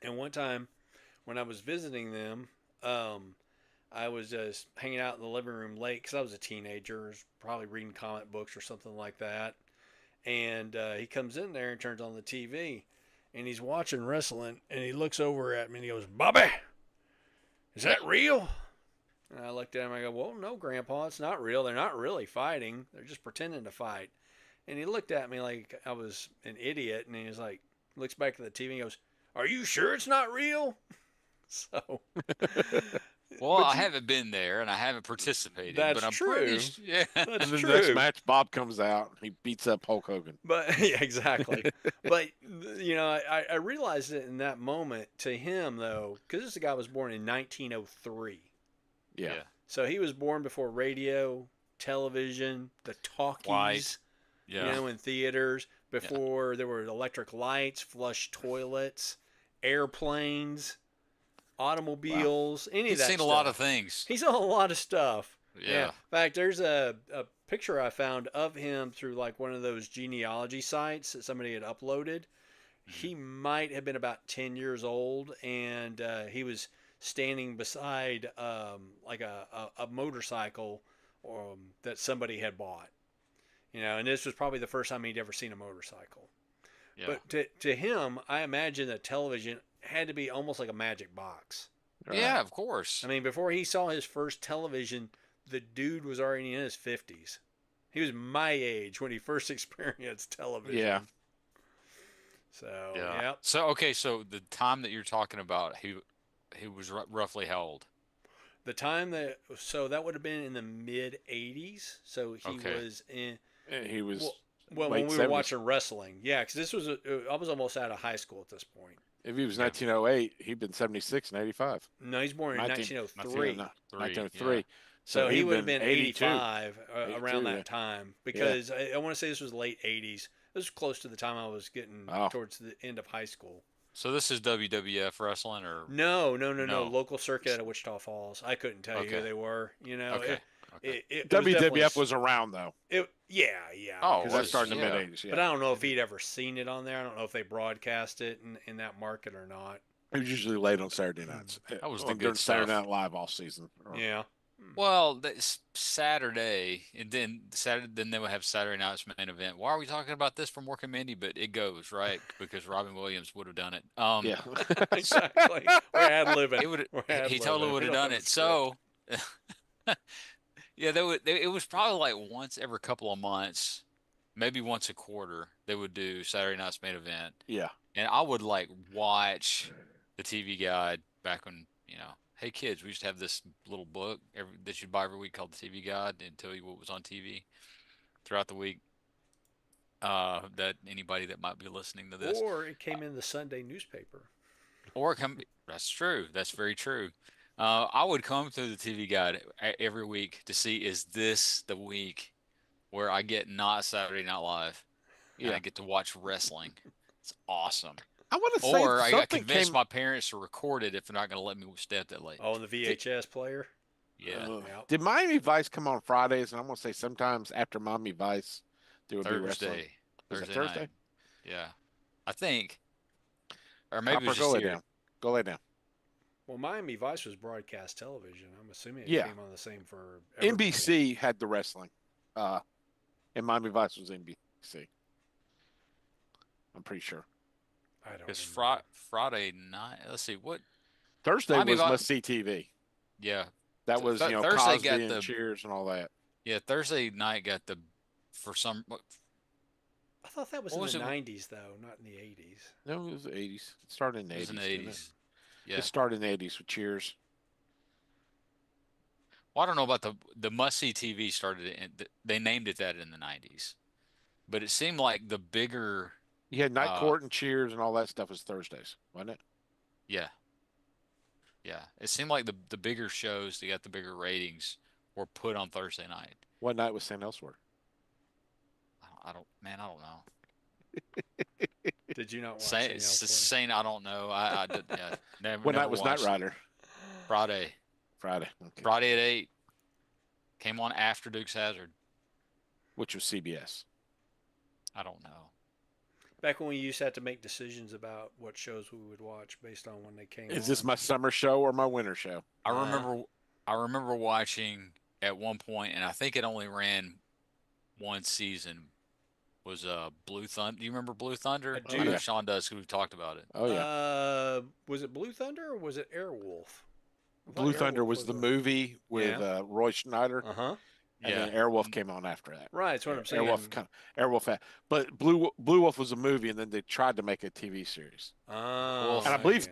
And one time when I was visiting them, um, I was just hanging out in the living room late because I was a teenager, probably reading comic books or something like that. And he comes in there and turns on the TV, and he's watching wrestling, and he looks over at me and he goes, "Bobby, is that real?" And I looked at him and I go, "Well, no, Grandpa, it's not real. They're not really fighting. They're just pretending to fight." And he looked at me like I was an idiot, and he was like, looks back at the TV and goes, "Are you sure it's not real?" So, Well, but I haven't been there and I haven't participated, that's but I'm pretty true. yeah. That's And then the next true. match, Bob comes out. He beats up Hulk Hogan. But yeah, exactly. But I realized it in that moment to him though, because this guy was born in 1903, Yeah. Yeah. so he was born before radio, television, the White. talkies, Yeah. in theaters, Yeah. before there were electric lights, flush toilets, airplanes, Wow. automobiles, any of He's that seen a stuff. lot of things. He saw a lot of stuff. Yeah. Yeah. In fact, there's a picture I found of him through like one of those genealogy sites that somebody had uploaded. Mhm. He might have been about 10 years old, and he was standing beside like a motorcycle that somebody had bought. And this was probably the first time he'd ever seen a motorcycle. Yeah. But to him, I imagine that television had to be almost like a magic box. Right. Yeah, of course. I mean, before he saw his first television, the dude was already in his 50s. He was my age when he first experienced television. Yeah. So, Yeah. yep. So okay, so the time that you're talking about, he was roughly how old? So that would have been in the mid 80s. So he Okay. was in, And he was well, late when we were 70s. watching wrestling. Yeah, because I was almost out of high school at this point. If he was Yeah. 1908, he'd been 76 and 85. No, he's born in 19 1903. 1903. Yeah. So he he'd would have been 82. 85 around 82, that yeah. time because I want to say this was late 80s. This was close to the time I was getting Oh. towards the end of high school. So this is WWF wrestling or No. No. Local circuit out of Wichita Falls. I couldn't tell you who Okay. they were. okay. Okay. It was WWF definitely- was around though, yeah. Oh, because was- that started in the yeah. mid 80s. Yeah. But I don't know if he'd ever seen it on there. I don't know if they broadcast it in that market or not. It was usually late on Saturday nights. That was the during good Saturday stuff. Night Live all season. Yeah. Well, that's Saturday, and then they would have Saturday night's main event. Why are we talking about this from Mork and Mindy? But it goes right because Robin Williams would have done it. Yeah. Exactly. We're ad libbing. He totally would have done it. So, yeah, it was probably like once every couple of months, maybe once a quarter, they would do Saturday night's main event, Yeah. and I would like watch the TV Guide back when Hey kids, we used to have this little book that you'd buy every week called the TV Guide and tell you what was on TV throughout the week. That anybody that might be listening to this, Or it came in the Sunday newspaper. or come, that's true. That's very true. I would come through the TV Guide every week to see, is this the week where I get not Saturday Night Live and Yeah. I get to watch wrestling? It's awesome. I want to say Or I got something convinced came. my parents to record it if they're not going to let me stay up that late. Oh, and the VHS player. Yeah, Yep. Did Miami Vice come on Fridays? And I'm gonna say sometimes after Miami Vice, there would be wrestling. Thursday, Was it Thursday night. Thursday? Yeah, I think, or maybe it was Copper, go just lay here. down. Go lay down. Well, Miami Vice was broadcast television. I'm assuming it Yeah, came on the same for everybody. NBC had the wrestling, uh, and Miami Vice was NBC. I'm pretty sure. I don't Because remember. Friday night. Let's see what Thursday Miami was Vi- must see TV. Yeah, That was Thursday Cosby got and the Cheers and all that. Thursday night got the for some I thought that was what in the was it? 90s, though, not in the 80s. No, it was the 80s. It started in the It was in the 80s, didn't it? 80s. It Yeah. started in the 80s with Cheers. Well, I don't know about the must see TV started they named it that in the 90s, but it seemed like the bigger You had Night uh Court and Cheers and all that stuff was Thursdays, wasn't it? yeah yeah it seemed like the bigger shows that got the bigger ratings were put on Thursday night. What night was St. Elsewhere? I don't know. Did you not watch Saying anything else? saying I don't know. I did yeah What never night was Knight watched Rider? Friday. Friday. Okay. Friday at 8 came on after Dukes Hazard. Which was CBS. I don't know. Back when we used to have to make decisions about what shows we would watch based on when they came Is on. this my summer show or my winter show? I remember watching at one point, and I think it only ran one season. Was Blue Thunder? Do you remember Blue Thunder? I I do. know Sean does. 'Cause we've talked about it. Oh yeah. Was it Blue Thunder or was it Airwolf? I thought Blue Thunder Airwolf was the a- movie with Yeah. Roy Schneider, Uh-huh. and Yeah, then Airwolf came on after that. Right, that's what I'm saying. Airwolf had, but Blue Wolf was a movie, and then they tried to make a TV series. Oh, And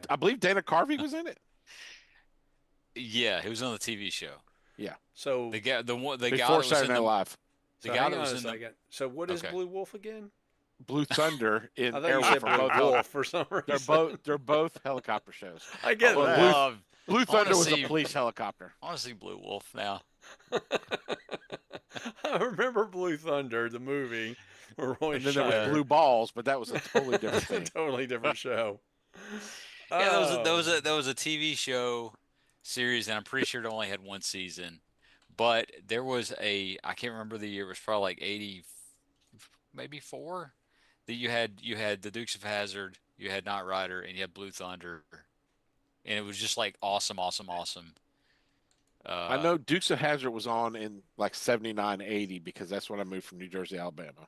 I believe Dana Carvey was in it. yeah. He was on the TV show. Yeah, So, The guy that before was Saturday in Night the Live. the so guy hang that on was a in the second. So what is okay. Blue Wolf again? Blue Thunder I in thought you Airwolf said are Blue both Wolf for some reason. they're both helicopter shows. I get Well, that. Blue I want Thunder to was a see police helicopter. I want to see Blue Wolf now. I remember Blue Thunder, the movie, where Roy And then there was Scheider. Blue Balls, but that was a totally different It's a thing. totally different show. Yeah, Oh. there was a TV show series, and I'm pretty sure it only had one season. But there was I can't remember the year. It was probably like 80, maybe four. That you had the Dukes of Hazzard, you had Knight Rider, and you had Blue Thunder, and it was just like awesome, awesome, awesome. I Uh, know Dukes of Hazzard was on in like 79, 80 because that's when I moved from New Jersey, Alabama.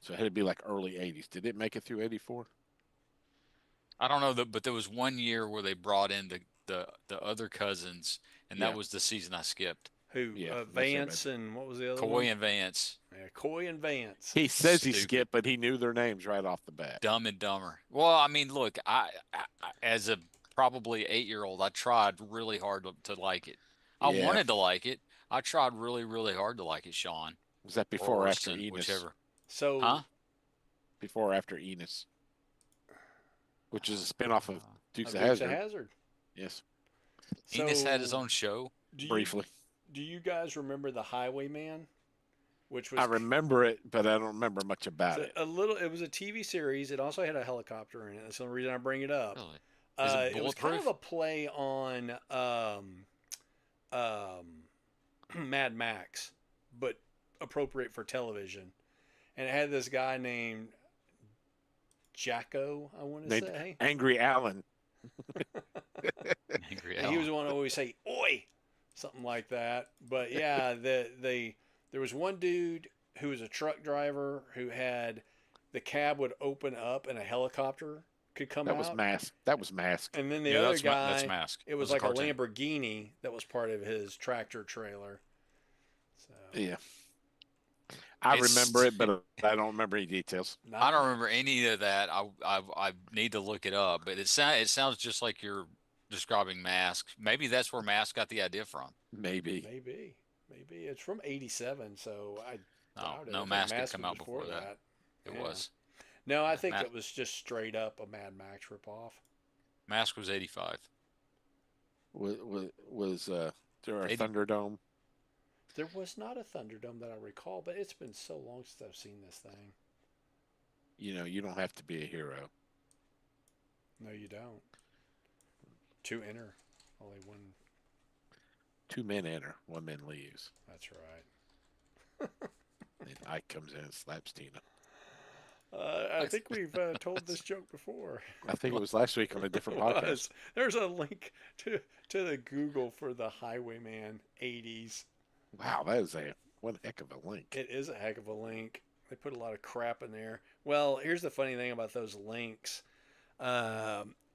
So it had to be like early 80s. Did it make it through 84? I don't know but there was one year where they brought in the other cousins, and that Yeah. was the season I skipped. Who? Yeah, that's Vance and what was the other Coy one? and Vance, Yeah, Coy and Vance. He says he Stupid. skipped, but he knew their names right off the bat. Dumb and Dumber. Well, I mean, look, as a probably 8-year-old, I tried really hard to like it. I Yeah. wanted to like it. I tried really, really hard to like it, Sean Was that or before or after Orson, Enos? whichever. So, Huh? Before or after Enos, which is a spinoff of Dukes of Dukes Hazzard. of Hazzard. Yes, Enos had his So, own show. do you, briefly. do you guys remember the Highwayman? Which was I remember it, but I don't remember much about so it. a little. It was a TV series. It also had a helicopter in it. That's the only reason I bring it up. Really? Is it It was kind bulletproof? of a play on Mad Max, but appropriate for television. And it had this guy named Jacko, I want to Named say. Angry Allen. Angry And he was Al. the one to always say "Oi," something like that. But yeah, there was one dude who was a truck driver who had the cab would open up and a helicopter could come That was out. Mask. That was Mask. And then the Yeah, other that's guy, Mask. it was That like a cartoon. Lamborghini that was part of his tractor trailer. So Yeah, I It's- remember it, but I don't remember any details. I don't remember any of that. I need to look it up, but it sounds just like you're describing Mask. Maybe that's where Mask got the idea from. Maybe. Maybe it's from '87, so I No, doubt it. no I think Mask had Mask come was out before that. It Yeah. was. No, I think Ma- it was just straight up a Mad Max ripoff. Mask was 85. Was there a 80. Thunderdome? There was not a Thunderdome that I recall, but it's been so long since I've seen this thing. You don't have to be a hero. No, you don't. To enter, only one. Two men enter, one man leaves. That's right. And Ike comes in and slaps Tina. I think we've told this joke before. I think it was last week on a different It podcast. was. There's a link to the Google for the Highwayman 80s. Wow, that is a one heck of a link. It is a heck of a link. They put a lot of crap in there. Well, here's the funny thing about those links.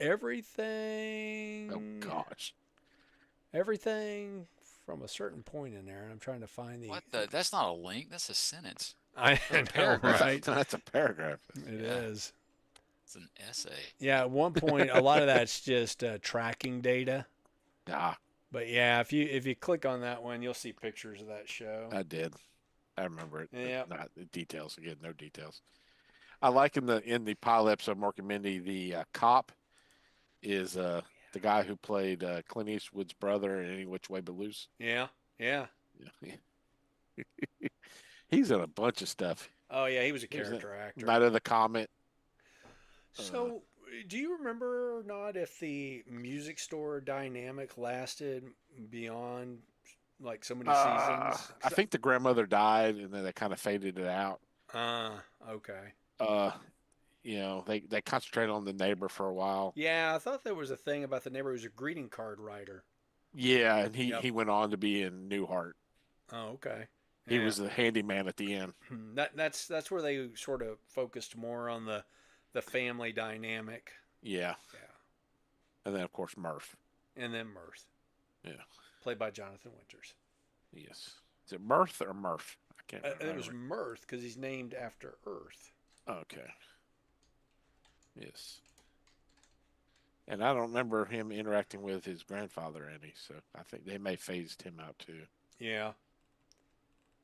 Everything. Oh gosh. Everything from a certain point in there, and I'm trying to find the. What the? That's not a link. That's a sentence. I know, paragraph. right? That's a paragraph. It is. It's an essay. Yeah, at one point, a lot of that's just tracking data. Ah, But yeah, if you click on that one, you'll see pictures of that show. I did. I remember it. Yeah. Not the details again. No details. I like in the pilot episode of Mork and Mindy, the cop is the guy who played Clint Eastwood's brother in Any Which Way But Loose. Yeah, yeah. Yeah. He's in a bunch of stuff. Oh yeah, he was a He was in character actor. Night of the Comet. So, do you remember or not if the music store dynamic lasted beyond like so many seasons? I think the grandmother died, and then they kind of faded it out. Okay. They concentrated on the neighbor for a while. Yeah, I thought there was a thing about the neighbor who was a greeting card writer. Yeah, and Yep. he went on to be in Newhart. Oh, okay. He Yeah. was the handyman at the end. That's where they sort of focused more on the family dynamic. Yeah. Yeah. And then of course Murph. And then Mirth. Yeah. Played by Jonathan Winters. Yes. Is it Mirth or Murph? I can't remember. It was Mirth because he's named after Earth. Okay. Yes. And I don't remember him interacting with his grandfather any, so I think they may phased him out too. Yeah.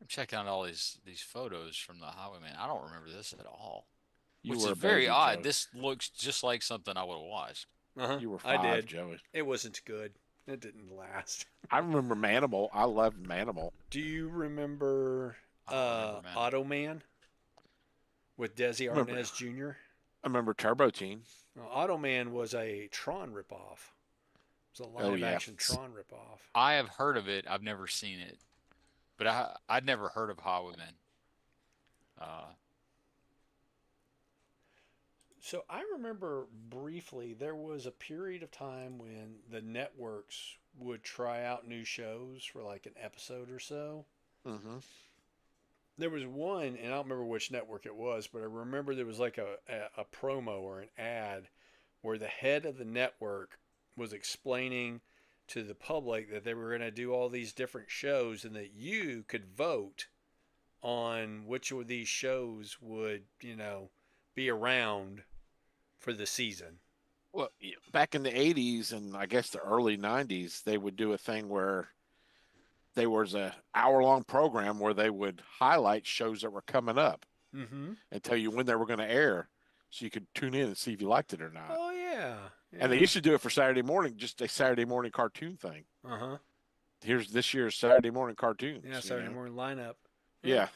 I'm checking out all these photos from the Highwayman. I don't remember this at all. You Which were is a very baby, odd. Joey. This looks just like something I would have watched. Uh-huh. You were I 5, did. Joey. It wasn't good. It didn't last. I remember Manimal. I loved Manimal. Do you remember I don't remember, man. Automan with Desi Remember. Arnaz Jr.? I remember Turbo Teen. Well, Automan was a Tron ripoff. It was a Oh, live yeah. action Tron ripoff. I have heard of it. I've never seen it, but I'd never heard of Highwaymen. So I remember briefly there was a period of time when the networks would try out new shows for like an episode or so. Mm-hmm. There was one, and I don't remember which network it was, but I remember there was like a promo or an ad where the head of the network was explaining to the public that they were going to do all these different shows and that you could vote on which of these shows would, be around for the season. Well, back in the 80s and I guess the early 90s, they would do a thing where there was a hour-long program where they would highlight shows that were coming up Mm-hmm. and tell you when they were going to air so you could tune in and see if you liked it or not. Oh, yeah. And they used to do it for Saturday morning, just a Saturday morning cartoon thing. Uh-huh. Here's this year's Saturday morning cartoons. Yeah, Saturday morning lineup. Yeah.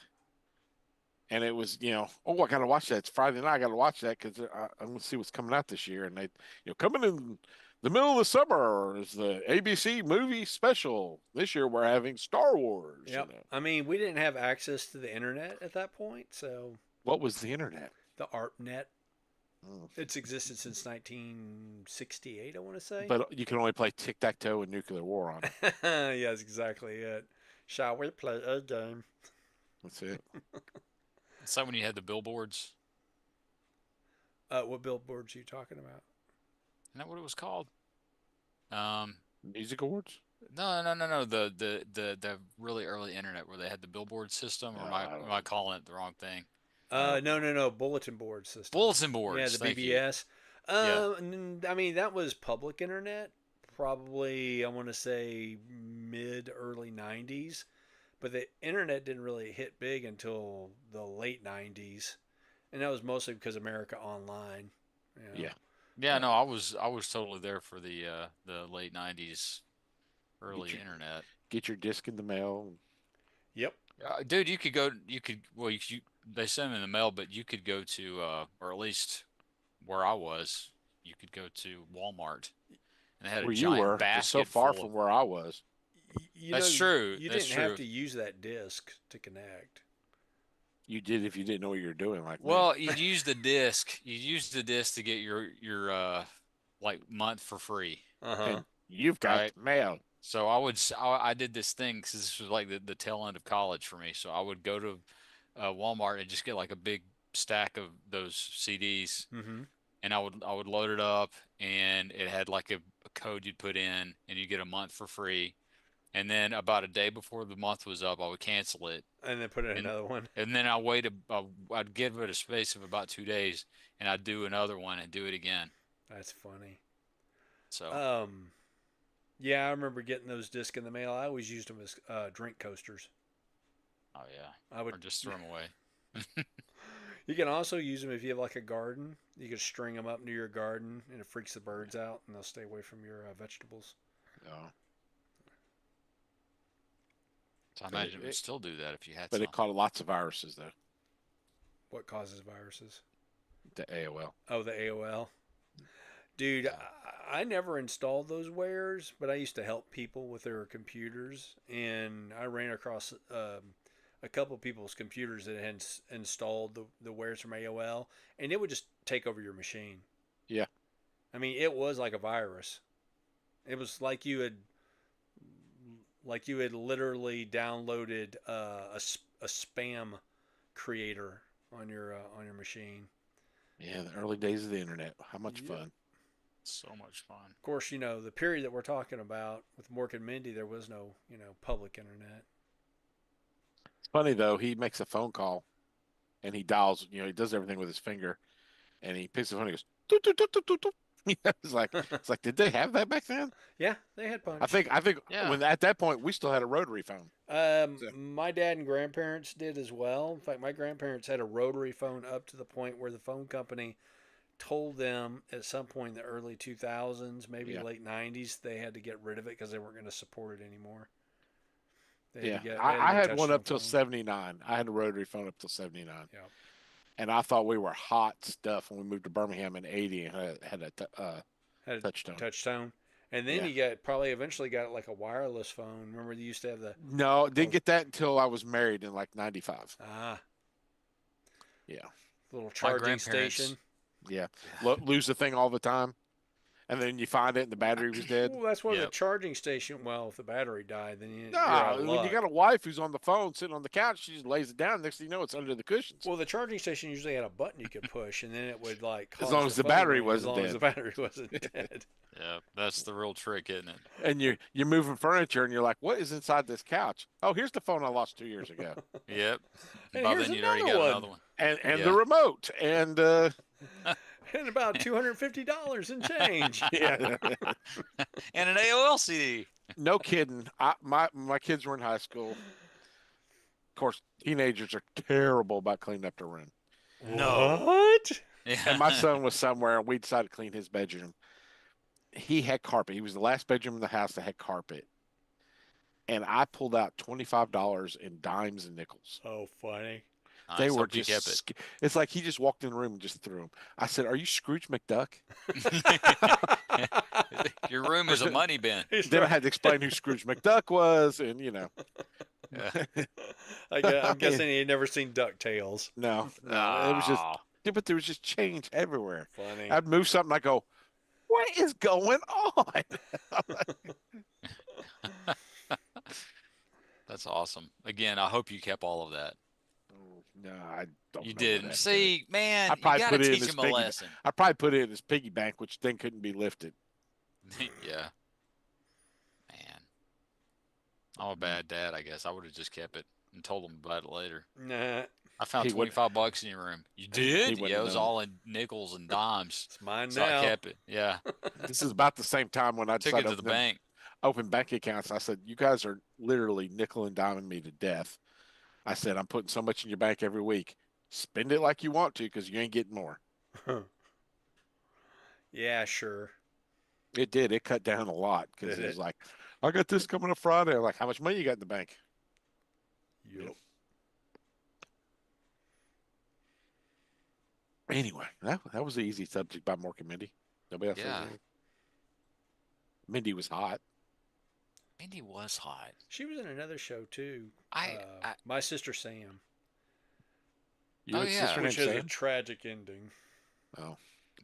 And it was, I got to watch that. It's Friday night. I got to watch that because I'm going to see what's coming out this year. And they, coming in the middle of the summer is the ABC movie special. This year we're having Star Wars. Yep. I mean, we didn't have access to the internet at that point, so What was the internet? the ARPANET. Mm. It's existed since 1968, I want to say. But you can only play tic-tac-toe and nuclear war on it. Yeah, that's exactly it. Shall we play a game? That's it. It's like when you had the billboards. What billboards are you talking about? Isn't that what it was called? Music awards? No. The really early internet where they had the billboard system, or I don't am know. I calling it the wrong thing? No. Bulletin board system. Bulletin boards. Yeah, the thank you. BBS. I mean, that was public internet. Probably, I want to say early 90s. But the internet didn't really hit big until the late 90s. And that was mostly because America Online. Yeah. Yeah, no, I was totally there for the late '90s, early your- internet. Get your disc in the mail. Yep. Dude, they send them in the mail, but you could go to, or at least where I was, you could go to Walmart, and they had Where a you giant were, basket just so far full from where I was. You know, That's true. you That's didn't have true. to use that disc to connect. You did if you didn't know what you were doing, like me. Well, you'd use the disc. You'd use the disc to get your like month for free, Uh huh. And you've got right? mail. So I did this thing because this was like the tail end of college for me. So I would go to Walmart and just get like a big stack of those CDs, Mm-hmm. and I would load it up, and it had like a code you'd put in, and you get a month for free. And then about a day before the month was up, I would cancel it, And then put in and another one. and then I waited. I'd give it a space of about 2 days, and I'd do another one and do it again. That's funny. So, Um, yeah, I remember getting those discs in the mail. I always used them as drink coasters. oh yeah, I would. or just throw them away. You can also use them if you have like a garden. You can string them up near your garden, and it freaks the birds out, and they'll stay away from your vegetables. No. So I But imagine it would still do that if you had but it some. caught lots of viruses though. What causes viruses? The AOL. Oh, the AOL. Dude, Yeah. I never installed those wares, but I used to help people with their computers, and I ran across a couple of people's computers that had installed the wares from AOL, and it would just take over your machine. Yeah. I mean, it was like a virus. It was like you had literally downloaded a spam creator on your machine. Yeah, the early days of the internet. How much Yep. fun. So much fun. Of course, the period that we're talking about with Mork and Mindy, there was no, public internet. It's funny though, he makes a phone call and he dials, he does everything with his finger and he picks the phone and he goes, doot, doot, doot, doot, doot, doot. It's like, did they have that back then? Yeah, they had I punch. think I think Yeah. when at that point we still had a rotary phone. So, My dad and grandparents did as well. In fact, my grandparents had a rotary phone up to the point where the phone company told them at some point in the early 2000s, maybe yeah. late 90s, they had to get rid of it because they weren't going to support it anymore. Yeah. They had to I get had one up touch-tone till phone. 79. I had a rotary phone up till 79. Yeah, And I thought we were hot stuff when we moved to Birmingham in 80 and had a had touch a tone. touch-tone. And then Yeah. you got probably eventually got like a wireless phone. Remember they used to have the No, didn't oh, get that until I was married in like 95. ah Yeah. little My charging grandparents. station. Yeah. Lose the thing all the time. And then you find it and the battery was dead. Well, that's one of the Yep. charging station. Well, if the battery died, then you're out of No, when you got luck. a wife who's on the phone sitting on the couch, she just lays it down. Next thing you know, it's under the cushions. Well, the charging station usually had a button you could push, and then it would like As cause long the as the phone battery ring, as wasn't long as dead. the battery wasn't dead. Yeah, that's the real trick, isn't it? And you're moving furniture and you're like, what is inside this couch? Oh, here's the phone I lost 2 years ago. Yep. And By here's then you'd already another got one, another one. And the Yeah. remote. And and about $250 in change. yeah. And an AOL CD. No kidding. My kids were in high school. Of course, teenagers are terrible about cleaning up their room. No. What? And my Yeah. son was somewhere and we decided to clean his bedroom. He had carpet. He was the last bedroom in the house that had carpet. And I pulled out $25 in dimes and nickels. Oh, funny. They Nice. were Hope you kept it. just, it's like he just walked in the room and just threw them. I said, "Are you Scrooge McDuck?" Your room is a money bin. Then I had to explain who Scrooge McDuck was, and Yeah. I'm guessing he had never seen DuckTales. no, it was just, No. yeah, but there was just change everywhere. Funny. I'd move something, I go, "What is going on?" That's awesome. Again, I hope you kept all of that. No, I don't. You know where didn't. that See, man, I you probably got to put it in teach his him a piggy. lesson. I probably put it in his piggy bank, which then couldn't be lifted. Yeah. Man, I'm a bad dad, I guess. I would have just kept it and told him about it later. Nah, I found He would- $25 in your room. You He did? wouldn't Yeah, it have was known. all in nickels and dimes. it's mine So I now. kept it. Yeah. This is about the same time when I Took it decided to to the bank. open bank accounts. I said, "You guys are literally nickel and diming me to death." I said, "I'm putting so much in your bank every week. Spend it like you want to, because you ain't getting more." Yeah, sure. It did. It cut down a lot because Did it was it? like, "I got this coming up Friday." I'm like, "How much money you got in the bank?" Yup. Anyway, that was the easy subject by Mork and Mindy. Nobody else has Yeah. anything. Mindy was hot. Mindy was hot. She was in another show too. I My Sister Sam, You oh had a sister yeah, which named has a Sam? tragic ending. Oh,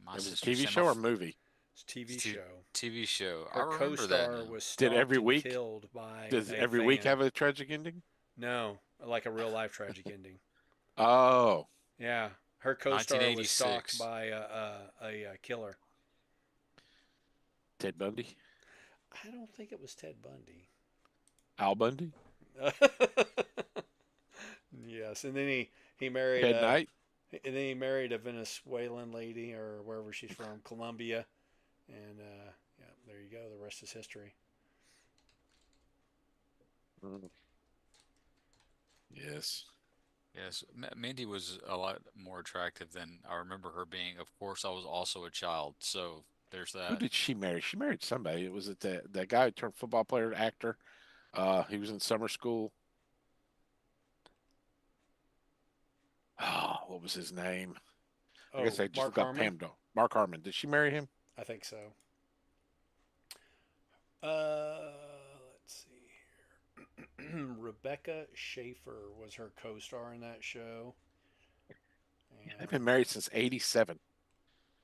my it was a sister TV Sam. show or movie? It's a TV It's show. TV show. I Her remember that co-star now. was Did stalked every and week? killed by Does a every week fan. have a tragic ending? No, like a real life tragic ending. Oh, Yeah, her co-star was stalked 1986. by a killer. Ted Bundy, I don't think it was Ted Bundy. Al Bundy, Yes, and then he married Ted Knight. and then he married a Venezuelan lady or wherever she's from, Colombia, and yeah, there you go. The rest is history. Mm, yes. Yes, Mindy was a lot more attractive than I remember her being. Of course, I was also a child, so there's Who that. did she marry? She married somebody. It was it the guy who turned football player to actor. He was in summer school. Oh, what was his name? I guess Oh, I just Mark looked up Harmon. Pam Doe. Mark Harmon. Did she marry him? I think so. Let's see here. Rebecca Schaefer was her co-star in that show, Yeah, they've and been married since '87.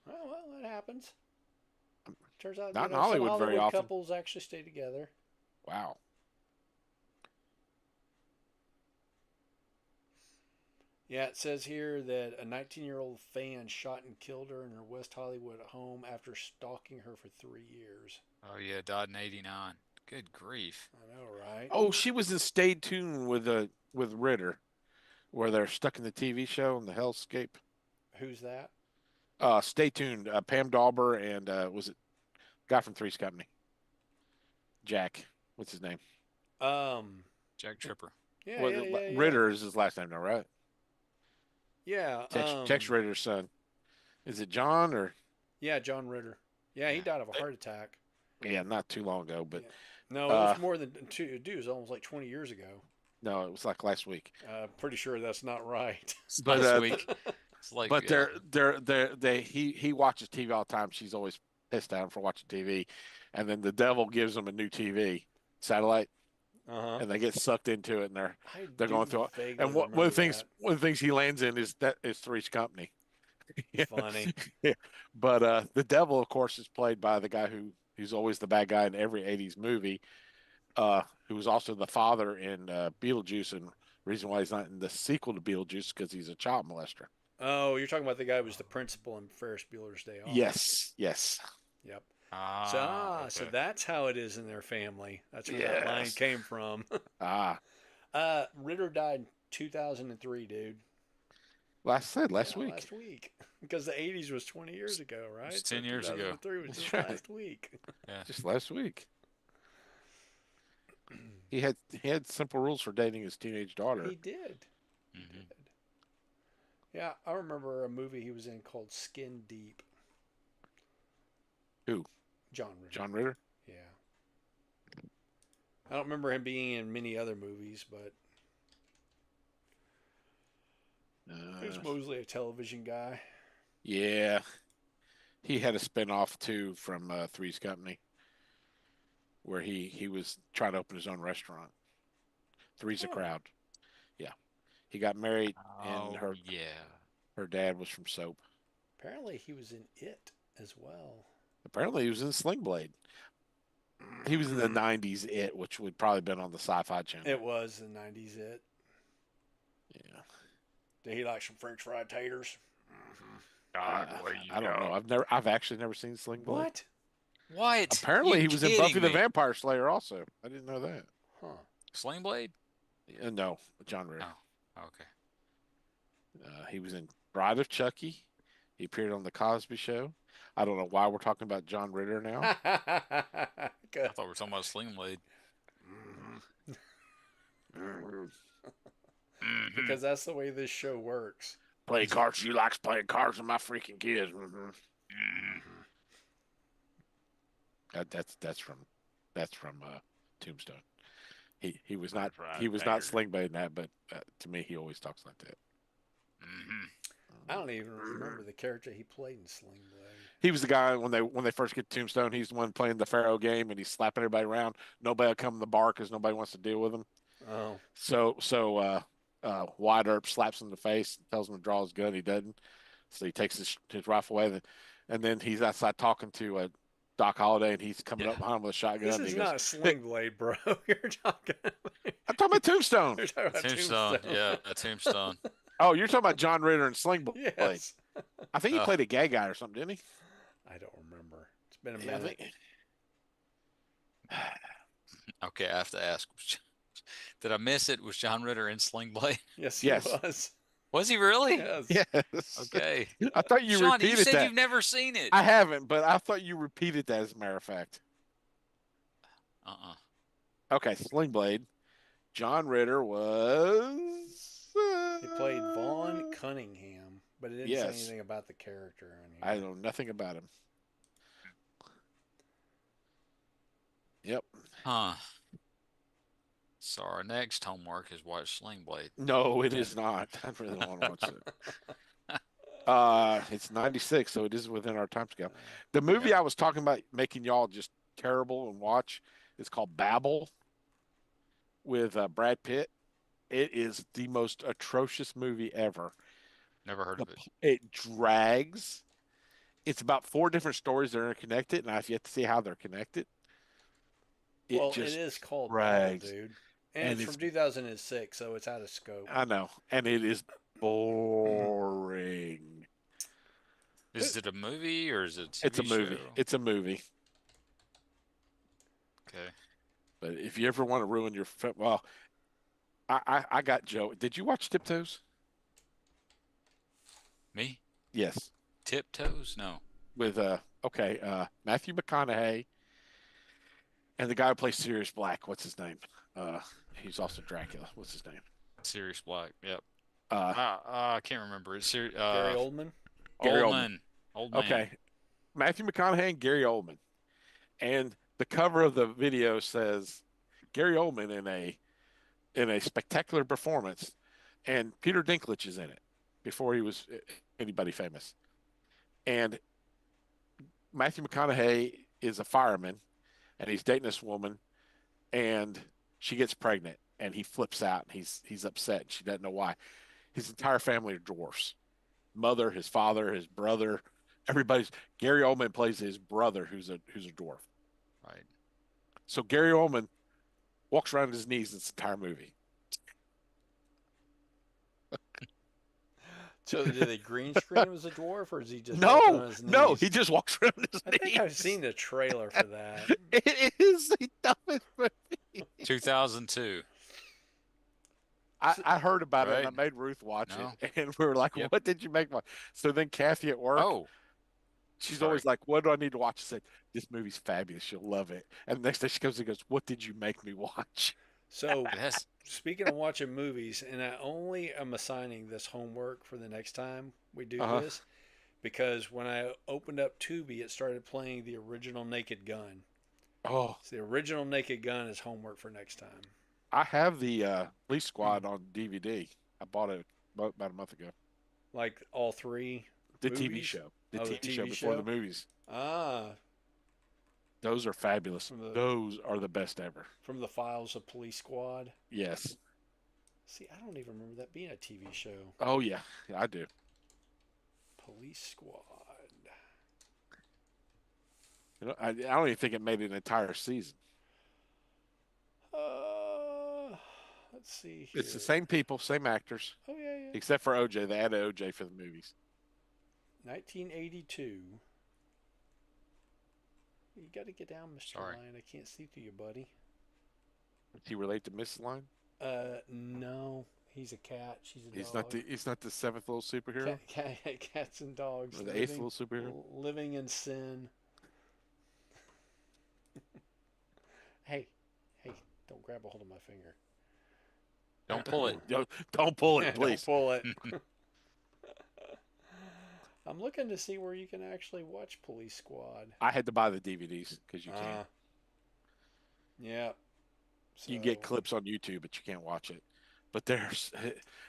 well, it happens. Turns out, Not in some Hollywood very Hollywood often. couples actually stay together. Wow. Yeah, it says here that a 19-year-old fan shot and killed her in her West Hollywood home after stalking her for 3 years. Oh yeah, died in '89. Good grief. I know, right? Oh, she was in Stay Tuned with Ritter, where they're stuck in the TV show in the hellscape. Who's that? Stay Tuned. Pam Dauber and was it guy from Three's Company? Jack. What's his name? Um, Jack Tripper. yeah, What yeah, yeah, yeah, Ritter is his last name, though, right? yeah. Tex Ritter's son. Is it John or? Yeah, John Ritter. Yeah, he Yeah. died of a heart attack. Yeah, not too long ago, but Yeah. No, it uh, was more than two. Dude, it was almost like 20 years ago. no, it was like last week. Pretty sure that's not right. It's But last week. It's like but he watches TV all the time. She's always pissed at him for watching TV, and then the devil gives him a new TV satellite, Uh huh. and they get sucked into it, and I they're do going through it. vaguely And remember that. one of the things he lands in is Three's Company. Yeah. Funny. Yeah. But the devil, of course, is played by the guy who's always the bad guy in every '80s movie. Who was also the father in Beetlejuice, and reason why he's not in the sequel to Beetlejuice because he's a child molester. Oh, you're talking about the guy who was the principal in Ferris Bueller's Day Off. Yes, yes, Yep. So okay. that's how it is in their family. That's where that line yes. came from. Ah, Ritter died in 2003, dude. last Yeah, week. last week. Because the 80s was 20 years ago, It's right? So 10 years ago. 2003 was That's just right. last week. Yeah. Just last week. He had simple rules for dating his teenage daughter. He did. He hmm did. Yeah, I remember a movie he was in called Skin Deep. Who? John Ritter. John Ritter? Yeah. I don't remember him being in many other movies, but he was Uh, mostly a television guy. yeah. He had a spinoff too from Three's Company where he was trying to open his own restaurant. Three's a Oh, Crowd. Yeah. He got married and Oh yeah. her dad was from Soap. apparently he was in It as well. Apparently he was in Sling Blade. He was in the '90s It, which would probably been on the Sci-Fi Channel. It was the 90s It. Yeah. Did he like some French fried taters? God, where you I don't go? know. I've actually never seen Sling Blade. What? What? Apparently You he was in Buffy kidding the me? Vampire Slayer also. I didn't know that. Huh. Sling Blade? No, John Ritter. Oh, okay. He was in Bride of Chucky. He appeared on the Cosby Show. I don't know why we're talking about John Ritter now. Good. I thought we were talking about Sling Blade. hmm Because that's the way this show works. Playing cards. She likes playing cards with my freaking kids. That's from Tombstone. He was not Right, he was banger. not Sling Blade in that, but to me he always talks like that. hmm I don't even remember the character he played in Sling Blade. He was the guy when they first get to Tombstone. He's the one playing the Pharaoh game, and he's slapping everybody around. Nobody will come in the bar because nobody wants to deal with him. Oh, Wyatt Earp slaps him in the face, tells him to draw his gun. He doesn't, so he takes his rifle away. And then he's outside talking to Doc Holliday, and he's coming Yeah. up behind him with a shotgun. this And is he goes, not "Hey, Sling Blade, bro. You're talking. I'm talking about Tombstone." You're talking about Tombstone. Tombstone. Yeah, a Tombstone. Oh, you're talking about John Ritter and Sling Blade. Yes. I think he Uh, played a gay guy or something, didn't he? I don't remember. It's been a Yeah, I minute. think. okay, I have to ask. Did I miss it? Was John Ritter in Sling Blade? Yes, he Yes. was. Was he really? Yes. Yes. Okay. I thought you Sean, you repeated said that. you've never seen it. I haven't, but I thought you repeated that as a matter of fact. Uh-uh. Okay, Sling Blade. John Ritter was. He played Vaughn Cunningham, but it didn't say Yes. anything about the character. I know nothing about him. Yep. Huh. So our next homework is watch Sling Blade. No, it is not. I really don't want to watch it. It's 96, so it is within our time scale. The movie Yeah. I was talking about making y'all just terrible and watch is called Babel with Brad Pitt. It is the most atrocious movie ever. Never heard of it. It drags. It's about 4 different stories that are interconnected, and I've yet to see how they're connected. Well, it just is called drags. Babel, dude. And, And it's from 2006, so it's out of scope. I know, and it is boring. Is it a movie or is it a TV It's a movie. show? It's a movie. Okay. But if you ever want to ruin your well, I got Joe. Did you watch Tiptoes? Me? Yes. Tiptoes? No. With Matthew McConaughey and the guy who plays Sirius Black. What's his name? He's also Dracula. What's his name? Sirius Black. Yep. Uh, I can't remember. It's Gary Oldman? Gary Oldman. Old man. okay. Matthew McConaughey and Gary Oldman. And the cover of the video says Gary Oldman in a spectacular performance, and Peter Dinklage is in it before he was anybody famous. And Matthew McConaughey is a fireman, and he's dating this woman, and she gets pregnant, and he flips out, and he's upset, and she doesn't know why. His entire family are dwarfs. Mother, his father, his brother, everybody's. Gary Oldman plays his brother, who's a dwarf. Right. So Gary Oldman walks around his knees this entire movie. So did they green screen him as a dwarf, or is he just No, walking on his no, knees? he just walks around his I knees. think I've seen the trailer for that. It is the dumbest movie. 2002. I heard about it, and I Right. made Ruth watch No. it, and we were like, Yep. "What did you make?" So then Kathy at work, Oh, she's sorry. always like, "What do I need to watch?" I said, "This movie's fabulous. You'll love it." And the next day she comes and goes, "What did you make me watch?" So It has. speaking of watching movies, and I only am assigning this homework for the next time we do Uh-huh. this, because when I opened up Tubi, it started playing the original Naked Gun. Oh, So the original Naked Gun is homework for next time. I have the Police Squad on DVD. I bought it about a month ago. Like all three The TV movies? show, the Oh, the TV show TV before show? the movies. Ah, Those are fabulous. From the- Those are the best ever. from the files of Police Squad. Yes. See, I don't even remember that being a TV show. Oh yeah, I do. Police Squad. You know, I don't even think it made an entire season. Let's see here. It's the same people, same actors, Oh yeah, yeah. except for OJ. They added OJ for the movies. 1982. You got to get down, Mr. Sorry. Lion. I can't see through you, buddy. Does he relate to Miss Line? No. He's a cat. She's a He's dog. not the. He's not the 7th little superhero Cats and dogs. or the 8th little superhero. Living in sin. Hey, don't grab a hold of my finger. Don't pull it. Don't pull it, Don't please. pull it. I'm looking to see where you can actually watch Police Squad. I had to buy the DVDs because you can't. Yeah. You can get So, clips on YouTube, but you can't watch it. but there's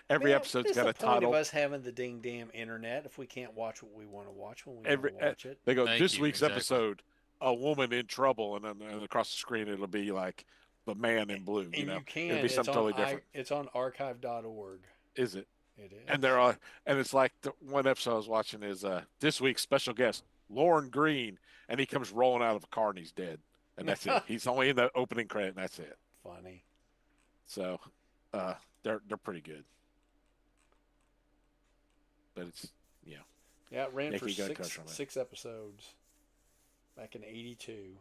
every Man, what episode's is got the a point of title. us having the ding damn internet if we can't watch what we want to watch when we want Every to watch it? they go Thank this you. week's Exactly. episode, a woman in trouble, and then and across the screen it'll be like the man in blue. And you It'll be can. something totally different. It's on archive.org. Is it? It And is. and it's like the one episode I was watching is this week's special guest, Lauren Green, and he comes rolling out of a car and he's dead. And that's it. He's only in the opening credit and that's it. Funny. So they're pretty good. But it's Yeah, it ran for Yankee gun country. six episodes back in '82.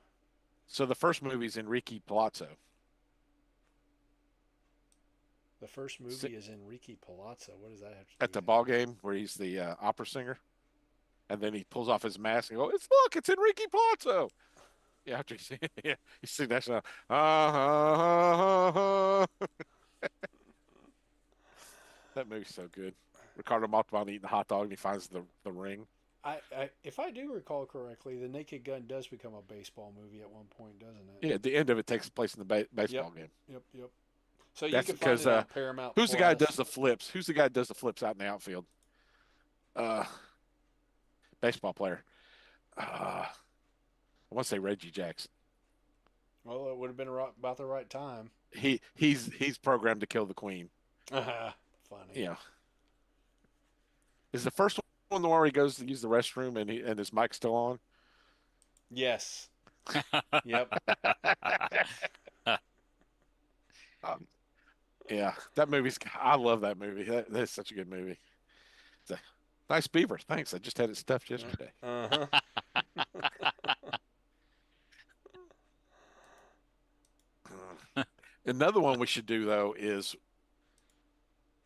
So the first movie's Enrique Palazzo. The first movie is Enrique Palazzo. What does that have to do At the with ball game where he's the opera singer, and then he pulls off his mask and goes, it's Enrique Palazzo." Yeah, after you see that song, that movie's so good. Ricardo Montalban eating the hot dog and he finds the ring. if I do recall correctly, the Naked Gun does become a baseball movie at one point, doesn't it? Yeah, the end of it takes place in the baseball game. Yep. So you That's can find because it on Paramount who's the guy that Plus. does the flips? Who's the guy that does the flips out in the outfield? Uh, Baseball player. I want to say Reggie Jackson. Well, it would have been about the right time. He's programmed to kill the queen. Funny. Yeah. Is the first one the one where he goes to use the restroom and his mic's still on? Yes. Yep. Yeah, that movie's. I love that movie. That's such a good movie. It's a nice beaver. Thanks. I just had it stuffed yesterday. Uh-huh. Another one we should do though is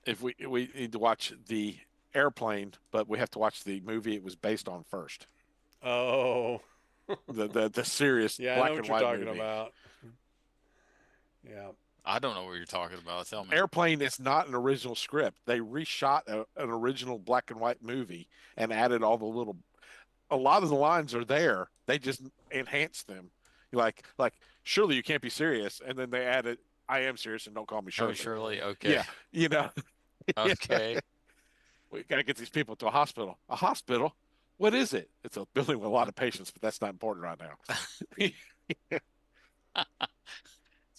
if we need to watch the Airplane, but we have to watch the movie it was based on first. Oh. The serious Yeah, I black know what and you're white talking movie. about. Yeah. I don't know what you're talking about. Tell me. Airplane is not an original script. They reshot an original black and white movie and added all the little. A lot of the lines are there. They just enhanced them. Like surely you can't be serious, and then they added, "I am serious, and don't call me Oh, Shirley." surely. Okay. Yeah, you know, Okay. we got to get these people to a hospital. A hospital? What is it? It's a building with a lot of patients, but that's not important right now.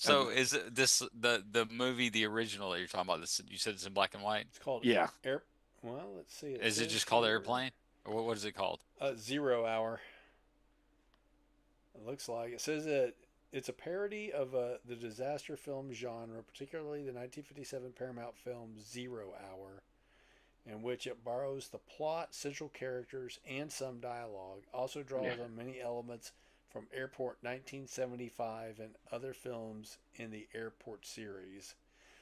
So And is it this the movie, the original that you're talking about? This you said it's in black and white. It's called yeah, Air. Well, let's see. Is it just called Airplane, or what is it called? 0 Hour. It looks like it says that it's a parody of the disaster film genre, particularly the 1957 Paramount film 0 Hour, in which it borrows the plot, central characters, and some dialogue. Also draws yeah, on many elements from Airport 1975 and other films in the Airport series.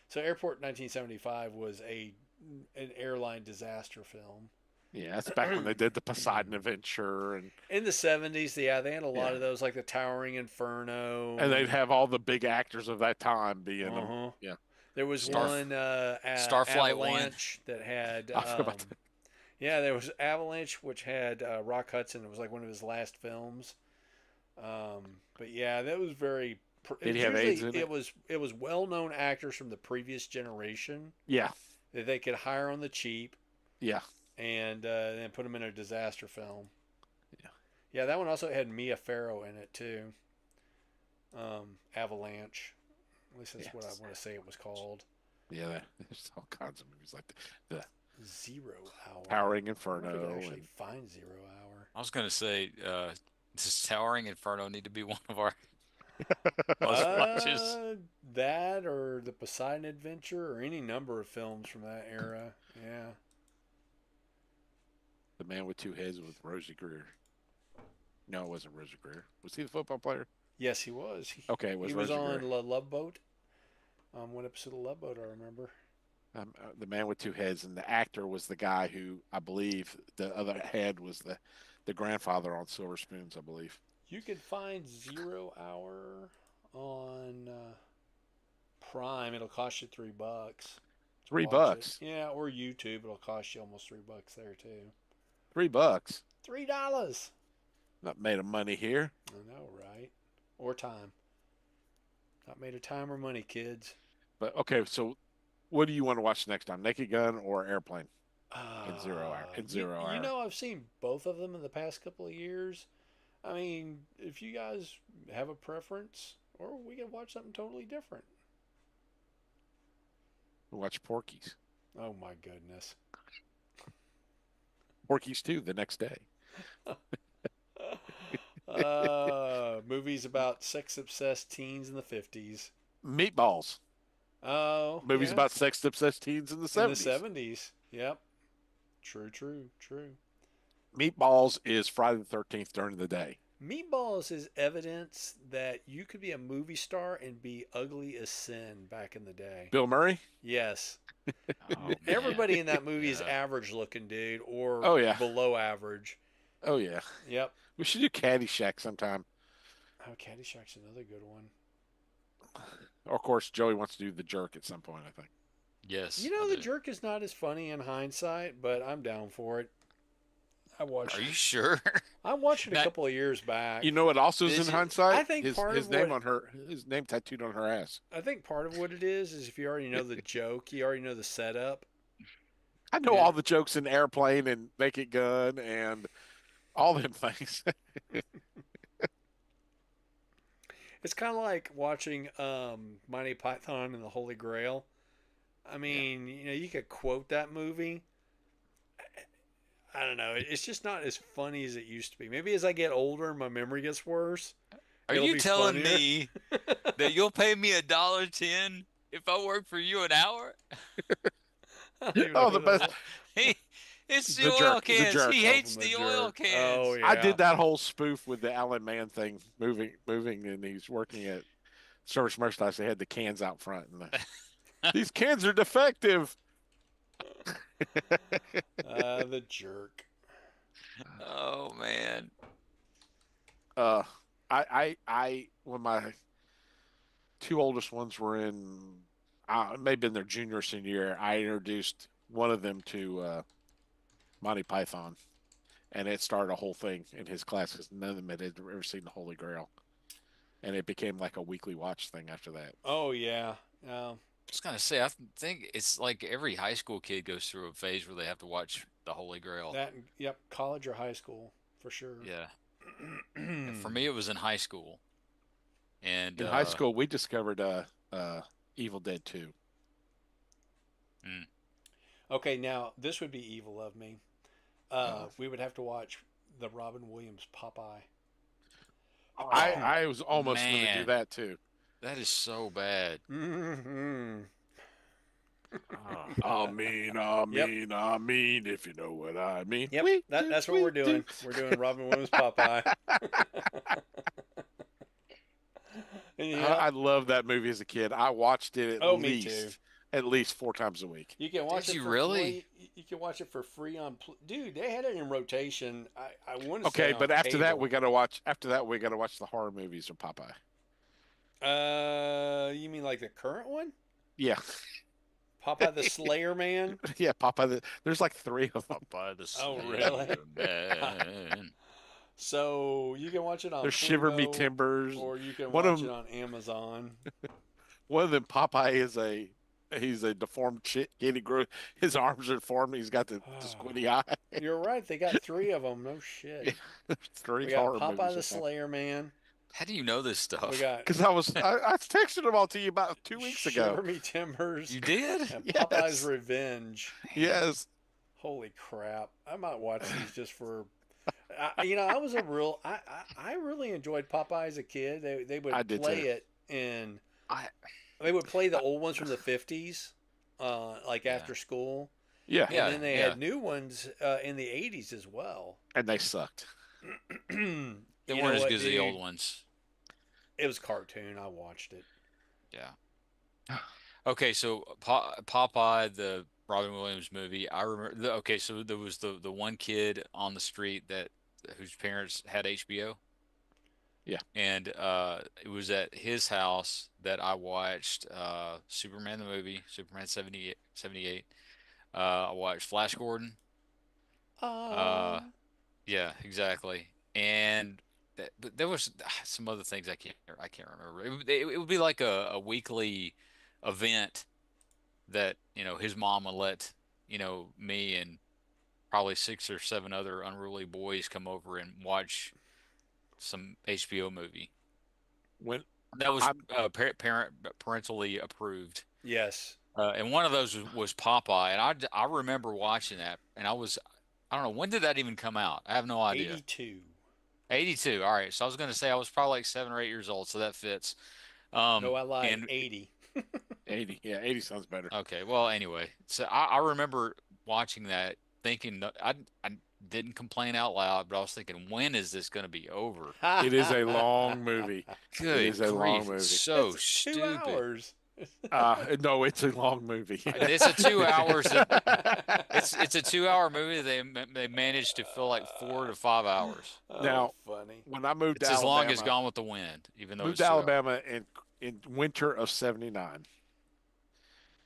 So Airport 1975 was an airline disaster film. yeah. That's back when they did the Poseidon Adventure, and In the 70s, yeah, they had a lot yeah, of those, like the Towering Inferno. and they'd have all the big actors of that time be in them. Uh-huh. Yeah, There was yeah. one Starflight One. Avalanche that had. I forgot about that. Yeah, there was Avalanche, which had Rock Hudson. It was like one of his last films. But yeah, that was very. Did he have AIDS in it? It was well known actors from the previous generation Yeah, that they could hire on the cheap yeah, and then put them in a disaster film. yeah. Yeah, that one also had Mia Farrow in it too. Avalanche. At least that's what I Yes. want to say it was called. Yeah, there's all kinds of movies like the 0 Hour. Towering I wonder if we Inferno could actually and find 0 Hour. I was gonna say, does Towering Inferno need to be one of our most watches? That or the Poseidon Adventure or any number of films from that era. Yeah. The Man with Two Heads with Rosie Greer. No, it wasn't Rosie Greer. Was he the football player? Yes, he was. Okay, it was He was Rosie on Greer. Love Boat. One episode of Love Boat, I remember. The Man with Two Heads, and the actor was the guy who I believe the other head was the grandfather on Silver Spoons, I believe. You could find 0 Hour on Prime. It'll cost you $3 to watch $3. it. Yeah, or YouTube. It'll cost you almost $3 there too. $3. $3. Not made of money here. I know, right? Or time. Not made of time or money, kids. But okay, so What do you want to watch next time? Naked Gun or Airplane in 0 hour? In You 0 hour. I've seen both of them in the past couple of years. I mean, if you guys have a preference, or we can watch something totally different. Watch Porky's. Oh my goodness. Porky's 2 the next day. Movies about sex obsessed teens in the 50s. Meatballs. Oh, Movies yeah. about sex obsessed teens in the In the 70s. 70s. Yep. True, true, true. Meatballs is Friday the 13th during the day. Meatballs is evidence that you could be a movie star and be ugly as sin back in the day. Bill Murray? Yes. Oh man. Everybody in that movie is Yeah. average looking, dude, or Oh, yeah. below average. Oh, yeah. Yep. We should do Caddyshack sometime. Oh, Caddyshack's another good one. Of course, Joey wants to do The Jerk at some point, I think. Yes, You I know, The do. Jerk is not as funny in hindsight, but I'm down for it. I Are watched you it. sure? I watched it a Now, couple of years back. You know what also is in did you? I hindsight? think His part his of name what on her his name tattooed on her ass. I think part of what it is if you already know the joke, you already know the setup. I know Yeah. all the jokes in Airplane and Naked Gun and all them things. It's kind of like watching Monty Python and the Holy Grail. I Yeah. mean, you could quote that movie. I don't know. It's just not as funny as it used to be. Maybe as I get older and my memory gets worse, Are it'll you be telling funnier. me that you'll pay me $1.10 if I work for you an hour? I don't even know Oh, who the that best was. He, it's the the oil jerk, the cans. jerk. He Oh, hates from the the oil jerk. Oh cans. I yeah. did that whole spoof with the Alan Mann thing, moving, and he's working at Service Merchandise. They had the cans out front, and these cans are defective. The jerk. Oh man. Uh, when my two oldest ones were in, maybe in their junior or senior year, I introduced one of them to Monty Python, and it started a whole thing in his class because none of them had ever seen the Holy Grail, and it became like a weekly watch thing after that. Oh yeah. Um, I was gonna say, I think it's like every high school kid goes through a phase where they have to watch the Holy Grail. that yep. College or high school for sure. Yeah. For me, it was in high school, and In high school, we discovered Evil Dead 2. mm, Okay, now this would be evil of me. Uh, We would have to watch the Robin Williams Popeye. oh I was almost going to do man, that too. that is so bad. Mm-hmm. Oh, Yep. I mean, if you know what I mean. Yep. We That do, that's what we we're do. doing. We're doing Robin Williams Popeye. And I yep. love that movie as a kid. I watched it Oh, me too. at least 4 times a week. You can watch did it you for really? free. You can watch it for free on. Dude, they had it in rotation. I want to say Okay, on but after that cable. we got to watch. After that we got to watch the horror movies of Popeye. You mean like the current one? Yeah, Popeye the Slayer Man? yeah, Popeye. There's like three of them. By the Oh, Slayer really? Man. So you can watch it on There's Shiver Me Pluto, Timbers. or you can One of watch them, it on Amazon. one of them, Popeye is he's a deformed kid. He grew his arms are deformed. He's got the squinty eye. You're right. They got three of them. No shit. Yeah, there's three We got horror Popeye movies the of that. Slayer Man. How do you know this We stuff? got Because I texted them all to you about 2 weeks ago. Shiver Me Timbers You did? and Popeye's Yes, Revenge. yes. Holy crap! I might watch these just for. I was a real. I really enjoyed Popeye as a kid. They I would did play too. it in. I They would play the old ones from the 50s, like yeah. after school, Yeah, and Yeah, then they yeah. had new ones in the 80s as well. and they sucked. You They know weren't as what, good as the old dude? ones. It was cartoon. I watched it. Yeah. Okay, so Popeye, the Robin Williams movie, I remember. Okay, so there was the one kid on the street that whose parents had HBO, Yeah. and it was at his house that I watched Superman the movie, Superman 78. I watched Flash Gordon. Uh, Oh, yeah, exactly. And but there was some other things I can't remember. It would be like a weekly event that, his mom would let, me and probably six or seven other unruly boys come over and watch some HBO movie. When That was I'm parentally approved. Yes. And one of those was Popeye, and I remember watching that, and I don't know, when did that even come out? I have no idea. 82. 82. All right, so I was going to say I was probably like 7 or 8 years old, so that fits. No, I lied. And 80. 80. Yeah, 80 sounds better. okay, well, anyway, so I remember watching that, thinking I didn't complain out loud, but I was thinking, when is this going to be over? It is a long movie. It Good is a long grief, it's movie. so It's two stupid. hours. No, it's a long movie. And it's a 2 hours that it's a 2 hour movie. They managed to fill like 4 to 5 hours. Oh, Now, funny. when I moved to It's as long as Alabama, Gone with the Wind, even though moved it's to 2 hours. Alabama in winter of '79,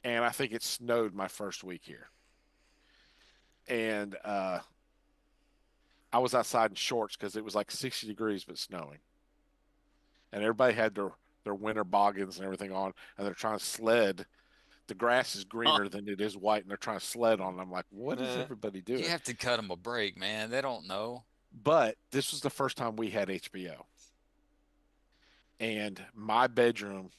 and I think it snowed my first week here. And I was outside in shorts because it was like 60 degrees but snowing, and everybody had their winter boggins and everything on, and they're trying to sled. The grass is greener than it is white, and they're trying to sled on. I'm like, what is Nah. everybody You doing? have to cut them a break, man. They don't know. But this was the first time we had HBO, and my bedroom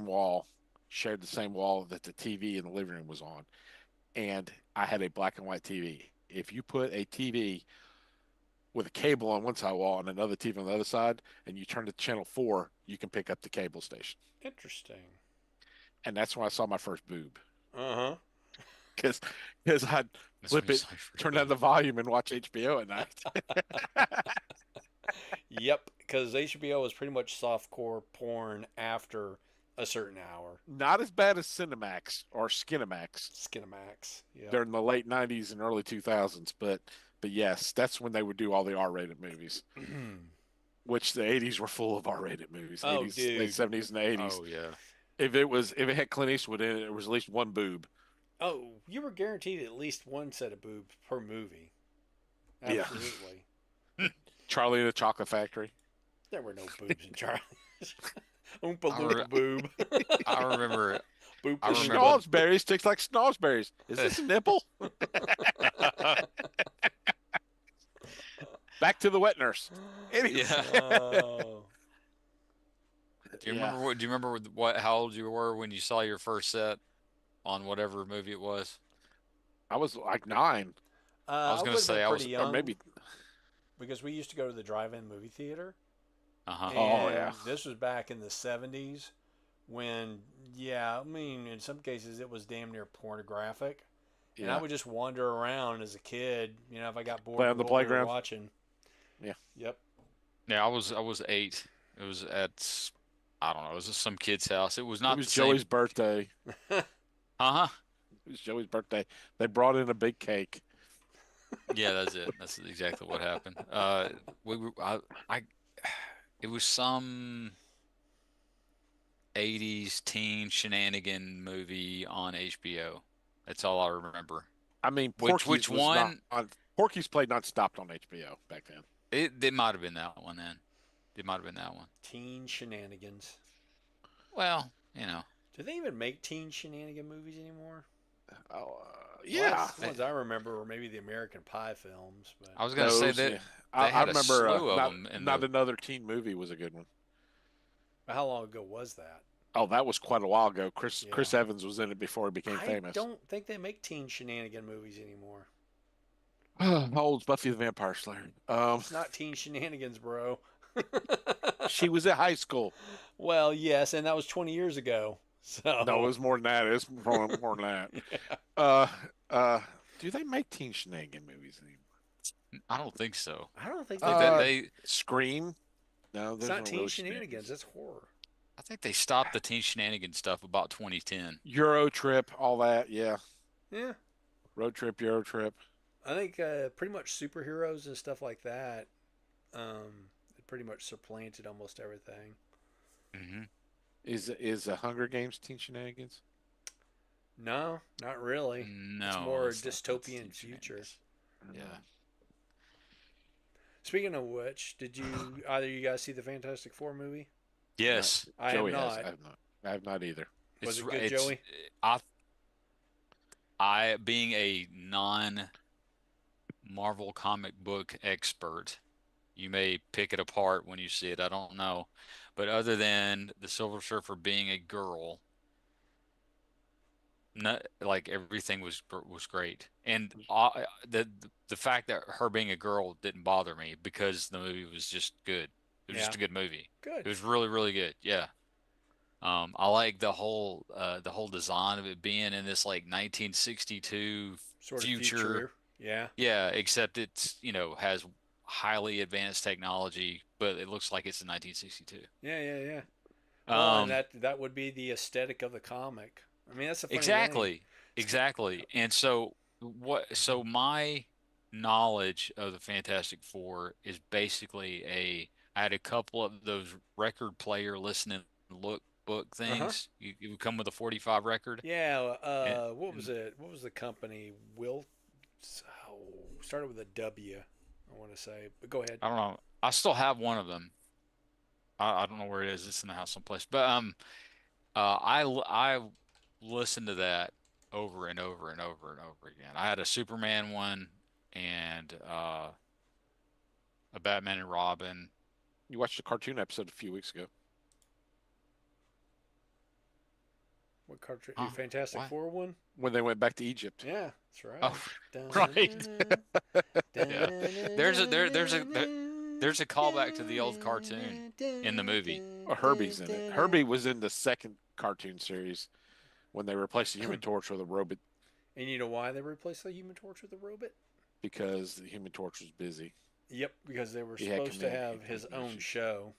wall shared the same wall that the TV in the living room was on, and I had a black and white TV. If you put a TV with a cable on one side wall and another TV on the other side, and you turn to channel 4, you can pick up the cable station. Interesting. And that's when I saw my first boob, Uh-huh. because I'd That's when flip you it, saw your first turn down movie. the volume, and watch HBO at night. Yep, because HBO was pretty much softcore porn after a certain hour. Not as bad as Cinemax or Skinemax Skinamax. Yep. during the late '90s and early 2000s, but yes, that's when they would do all the R-rated movies, which the '80s were full of R-rated movies. Oh, '80s, late dude. '70s, and the '80s. Oh yeah. If it had Clint Eastwood in it, there was at least one boob. Oh, you were guaranteed at least one set of boobs per movie. Yeah, Absolutely. Charlie and the Chocolate Factory. There were no boobs in Charlie's. Oompa I, re Loompa boob. I remember. Boop I The remember. loompa. schnozberries tastes like schnozberries. Is this a nipple? Back to the wet nurse. Anyway, Yeah. Oh. Do you yeah, remember what? Do you remember how old you were when you saw your first set on whatever movie it was? I was like 9, I was I gonna would have been say I pretty was. or young maybe. because we used to go to the drive-in movie theater, Uh-huh. Oh and yeah, this was back in the '70s when, yeah, I mean, in some cases it was damn near pornographic, and I yeah. would just wander around as a kid, if I got bored Play on with the what we were playground. watching. Yeah, Yep. Yeah, I was 8. It was at, I don't know, it was at some kid's house. It was it not was the Joey's same. birthday. Uh-huh. It was Joey's birthday. They brought in a big cake. Yeah, that's it. That's exactly what happened. We were I it was some 80s teen shenanigan movie on HBO. That's all I remember. I mean, Which Porky's was not one? on. Porky's played non-stopped on HBO back then. It might have been that one then. It might have been that one. Teen shenanigans. Well, Do they even make teen shenanigan movies anymore? Oh, yeah. The ones I remember were maybe the American Pie films, but I was gonna say Those, that yeah. I, they I had a remember slew of not them in not the. another teen movie was a good one. how long ago was that? Oh, that was quite a while ago. Yeah. Chris Evans was in it before he became I famous. don't think they make teen shenanigan movies anymore. How old's Buffy the Vampire Slayer? It's not teen shenanigans, bro. She was at high school. Well, yes, and that was 20 years ago. So No, it was more than that. It's more than that. yeah. Uh, uh, do they make teen shenanigan movies anymore? I don't think so. I don't think I think they that do. they. Scream? No, It's there's not no teen really shenanigans. It's horror. I think they stopped the teen shenanigan stuff about 2010. Euro Trip, all that. Yeah, Yeah, Road Trip, Euro Trip. I think pretty much superheroes and stuff like that. It pretty much supplanted almost everything. Hmm. Is Hunger Games teen shenanigans? No, not really. It's No, more that's not teen dystopian future. shenanigans. Yeah. Speaking of which, did you either of you guys see the Fantastic Four movie? Yes. I Joey have has. not. I have not. I have not either. Was It's it good, it's Joey? I I being a non-Marvel comic book expert, you may pick it apart when you see it. I don't know. But other than the Silver Surfer being a girl, not like everything was great. And the fact that her being a girl didn't bother me because the movie was just good. It was Yeah. just a good movie. Good. It was really, really good. Yeah. I like the whole design of it being in this like 1962 Sort of future. future. Yeah. Yeah, except it's, has highly advanced technology, but it looks like it's in 1962. Yeah, yeah, yeah. Well, and Um, that would be the aesthetic of the comic. I mean, that's the funny thing. exactly. Exactly. And so my knowledge of the Fantastic Four is basically I had a couple of those record player listening look book Uh huh. things. You would come with a 45 record. Yeah. And, What was and it? What was the company? Will. Oh, started with a W. I want to say, but go ahead. I don't know. I still have one of them. I don't know where it is. It's in the house someplace. But I listened to that over and over and over and over again. I had a Superman one and a Batman and Robin. You watched a cartoon episode a few weeks ago. What cartridge? Your Huh? Fantastic What? Four one? When they went back to Egypt. Yeah, that's right. Oh, right. Dun-dun-dun, Yeah. There's a callback to the old cartoon in the movie. Or Herbie's in it. Herbie was in the second cartoon series when they replaced the Human Torch with a robot And you know why they replaced the Human Torch with a robot? because the Human Torch was busy. Yep, because they were He had supposed to command have his own issues. show.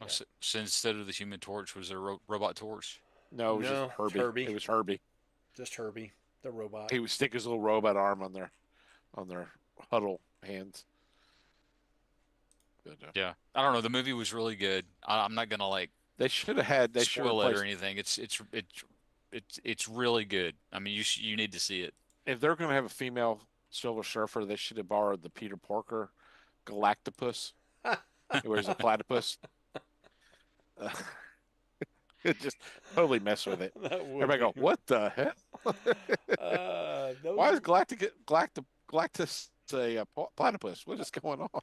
Oh, Yeah. so instead of the Human Torch, was there a robot torch? No, it was just No, it's Herbie. Herbie. It was Herbie. Just Herbie, the robot. He would stick his little robot arm on their huddle hands. But, Yeah. I don't know. The movie was really good. I'm not gonna like they should spoil it or replace anything. It's really good. I mean, you need to see it. if they're going to have a female Silver Surfer, they should have borrowed the Peter Porker Galactopus. It was a platypus. Uh, it just totally mess with it. That would Everybody go, be. what the hell? Why is Galactus a platypus? What is going on?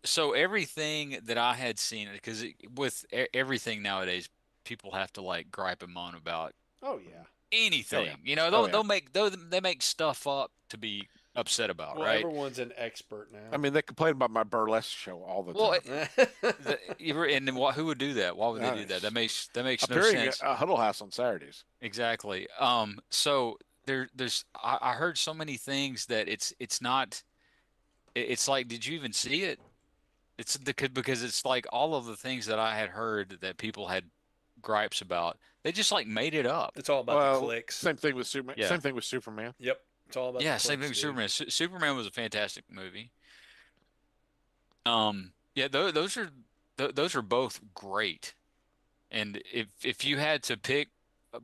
So everything that I had seen, because with everything nowadays, people have to like gripe and moan about Oh yeah. anything. Oh yeah. You know, Oh yeah. they make stuff up to be upset about, Well, right? everyone's an expert I now. mean, they complain about my burlesque show all the Well, time. and then who would do that? Why would they do that? Nice. That makes no Appearing at sense. Huddle House on Saturdays. Exactly. So I heard so many things that it's not. It's like, did you even see it? Because it's like all of the things that I had heard that people had gripes about, they just like made it up. It's all about the Well, clicks. same thing with Superman. Yeah. Same thing with Superman. Yep. It's all about Yeah, the same thing clicks, with dude. Superman. Superman was a fantastic movie. Yeah, those are both great. And if you had to pick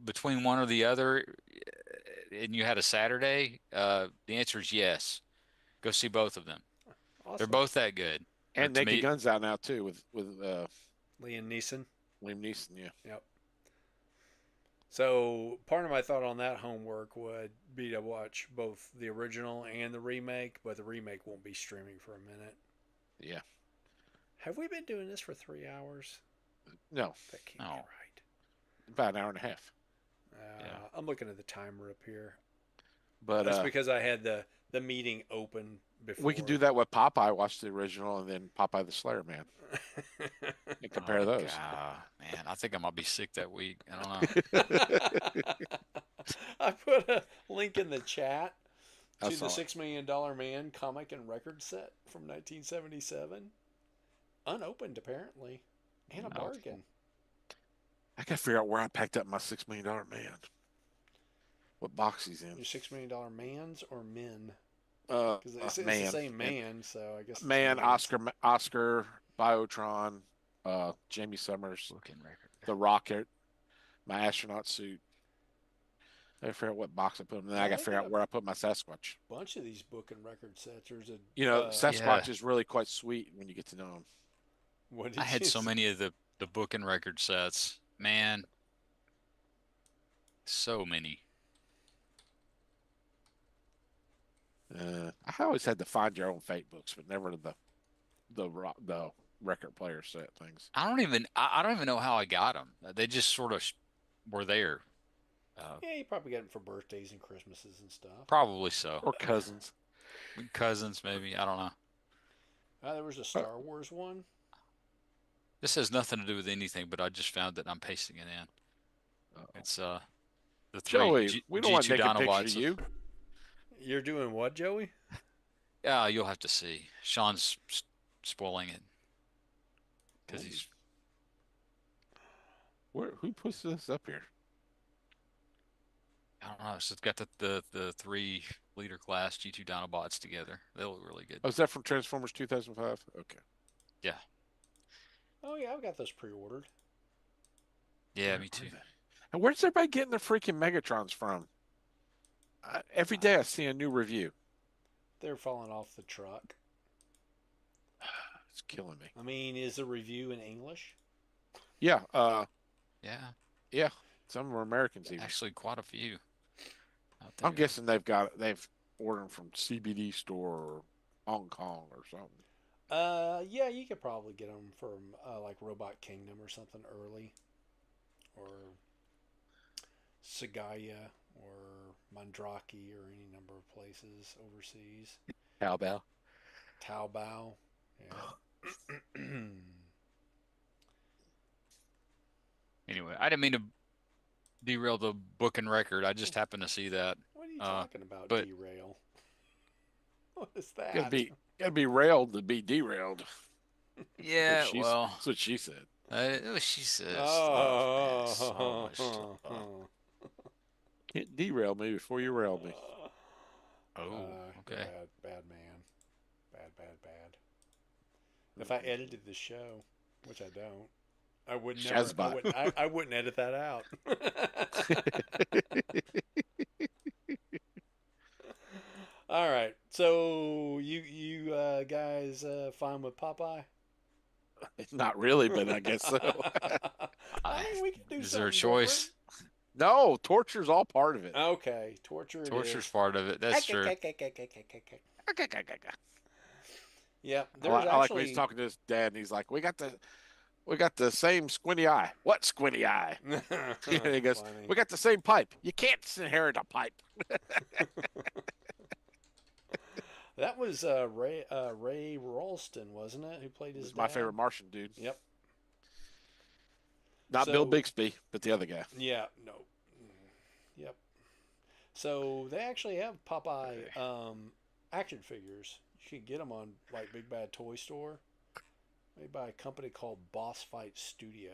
between one or the other, and you had a Saturday, the answer is yes. Go see both of them. They're Awesome. both that good. And To Naked me, Gun's out now too with Liam Neeson. Liam Neeson. Yeah. Yep. So part of my thought on that homework would be to watch both the original and the remake, but the remake won't be streaming for a minute. Yeah. Have we been doing this for 3 hours? No, That can't No. be right. about an hour and a half. Yeah. I'm looking at the timer up here. But That's because I had the meeting open before. we can do that with Popeye. Watch the original and then Popeye the Slayer Man and compare oh those. God, man, I think I might be sick that week. I don't know. I put a link in the chat I to saw the it. $6 Million Man comic and record set from 1977. Unopened, apparently. And a Oh. bargain. I gotta figure out where I packed up my $6 million man. What box he's in? Your $6 Million Mans or men? Uh, Because it's the man, same man, so I guess it's man, mans. Oscar, Biotron, Jamie Summers, Looking record. the Rocket, my astronaut suit. I gotta figure out what box I put him in. Then I gotta figure out where I put my Sasquatch. Bunch of these book and record sets. There's a You know, Sasquatch Yeah. is really quite sweet when you get to know him. what did I had you so say? many of the book and record sets. Man, So many. I always had the Find Your Own Fate books, but never the record player set things. I don't even know how I got them. They just sort of were there. Yeah, you probably get them for birthdays and Christmases and stuff. Probably so. Or cousins. Cousins, maybe. I don't know. There was a Uh, Star Wars one. This has nothing to do with anything, but I just found it. I'm pasting it in. It's the three Joey, we don't want G2 naked picture of Dinobots. you. You're doing what, Joey? Yeah, you'll have to see. Sean's spoiling it because he's Who puts this up here? I don't know. It's got the three leader class G2 Dinobots together. They look really good. Oh, is that from Transformers 2005? Okay. Yeah. Oh yeah, I've got those pre-ordered. Yeah, me too. And where's everybody getting their freaking Megatrons from? Every day I see a new review. They're falling off the truck. It's killing me. I mean, is the review in English? Yeah. Yeah. Yeah. Some are Americans even. Actually, quite a few out I'm there. guessing they've ordered them from CBD store or Hong Kong or something. Yeah, you could probably get them from like Robot Kingdom or something early, or Sagaya or Mandrake or any number of places overseas. How about? Taobao. Yeah. Anyway, I didn't mean to derail the book and record. I just happened to see that. What are you talking about, but derail? What is that? Gotta be railed to be derailed. Yeah, well, That's what she said. She says Oh, so much. Can't derail me before you rail me. Oh, okay. Bad man. Bad. If I edited the show, which I don't, I would never. I wouldn't edit that out. All right. So you guys fine with Popeye? Not really, but I guess so. I mean, we can do Is there a something choice? different. No, torture's all part of it. Okay, torture. Torture's part of it. That's true. Yeah, I there's like when actually. he's talking to his dad, and he's like, "We got the same squinty eye. What squinty eye?" And he goes, Funny. "We got the same pipe. You can't inherit a pipe." That was Ray Ralston, wasn't it? Who played his He's my dad? favorite Martian dude. Yep. Not So- Bill Bixby, but the other guy. Yeah. No. Yep. So they actually have Popeye action figures. You can get them on like Big Bad Toy Store, made by a company called Boss Fight Studio.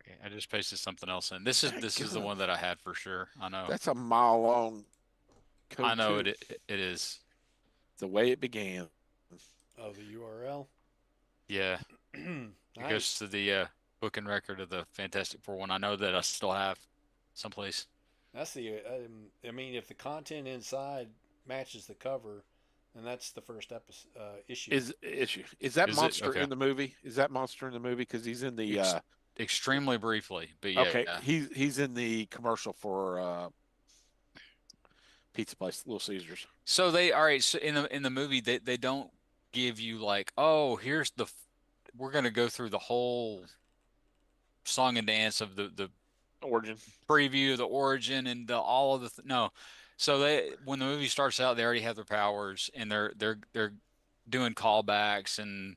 Okay, I just pasted something else in. This is the God. one that I had for sure. I know. That's a mile long code. I know too. it is. The way it began. Oh, the URL. Yeah. It goes to the book and record of the Fantastic Four one. I know that I still have someplace. That's the. I mean, if the content inside matches the cover, then that's the first issue. Is that Is it? monster Okay. in the movie? Is that monster in the movie? Because he's in the Extremely briefly, but yeah. okay. He's in the commercial for pizza place, Little Caesars. So all right. So in the movie, they don't give you like, oh, we're gonna go through the whole song and dance of the Origin. preview, the origin, and all of no. So when the movie starts out, they already have their powers, and they're doing callbacks and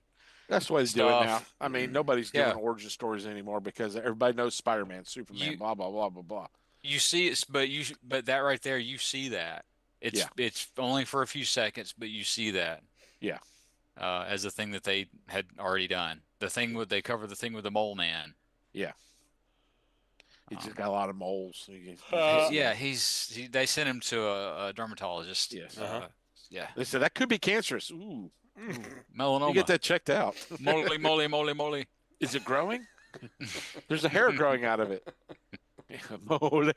That's what he's doing now. stuff. I mean, nobody's Yeah. doing origin stories anymore because everybody knows Spider-Man, Superman, You blah blah blah blah blah. you see it, but that right there, you see that. It's only for a few seconds, but you see that. Yeah. As a thing that they had already done. They cover the thing with the mole man. Yeah. He's just got a lot of moles. Yeah, they sent him to a dermatologist. Yes. Yeah. They said that could be cancerous. Ooh. Melanoma. You get that checked out. Moly. Is it growing? There's a hair growing out of it. Mole.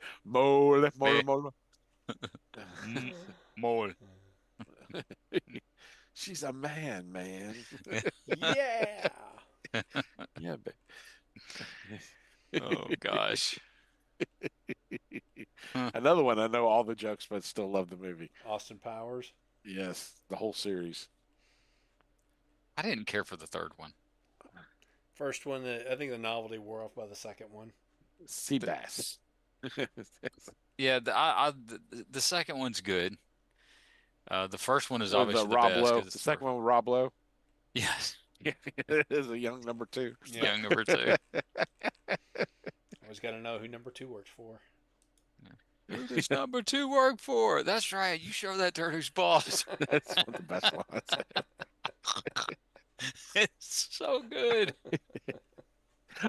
Mole. She's a man. Yeah. Yeah, but Oh gosh. Huh. Another one I know all the jokes, but still love the movie. Austin Powers. Yes, the whole series. I didn't care for the third one. First one, I think the novelty wore off by the second one. Sea The, bass. yeah, the second one's good. The first one is With obviously the Rob best Lowe. because it's The the second first. one with Rob Lowe. Yes, Yeah, it is a young number two. Yep. young number two. Always got to know who number two works for. Who does number two work for? That's right. You show that dirt who's boss. That's one of the best ones. It's so good.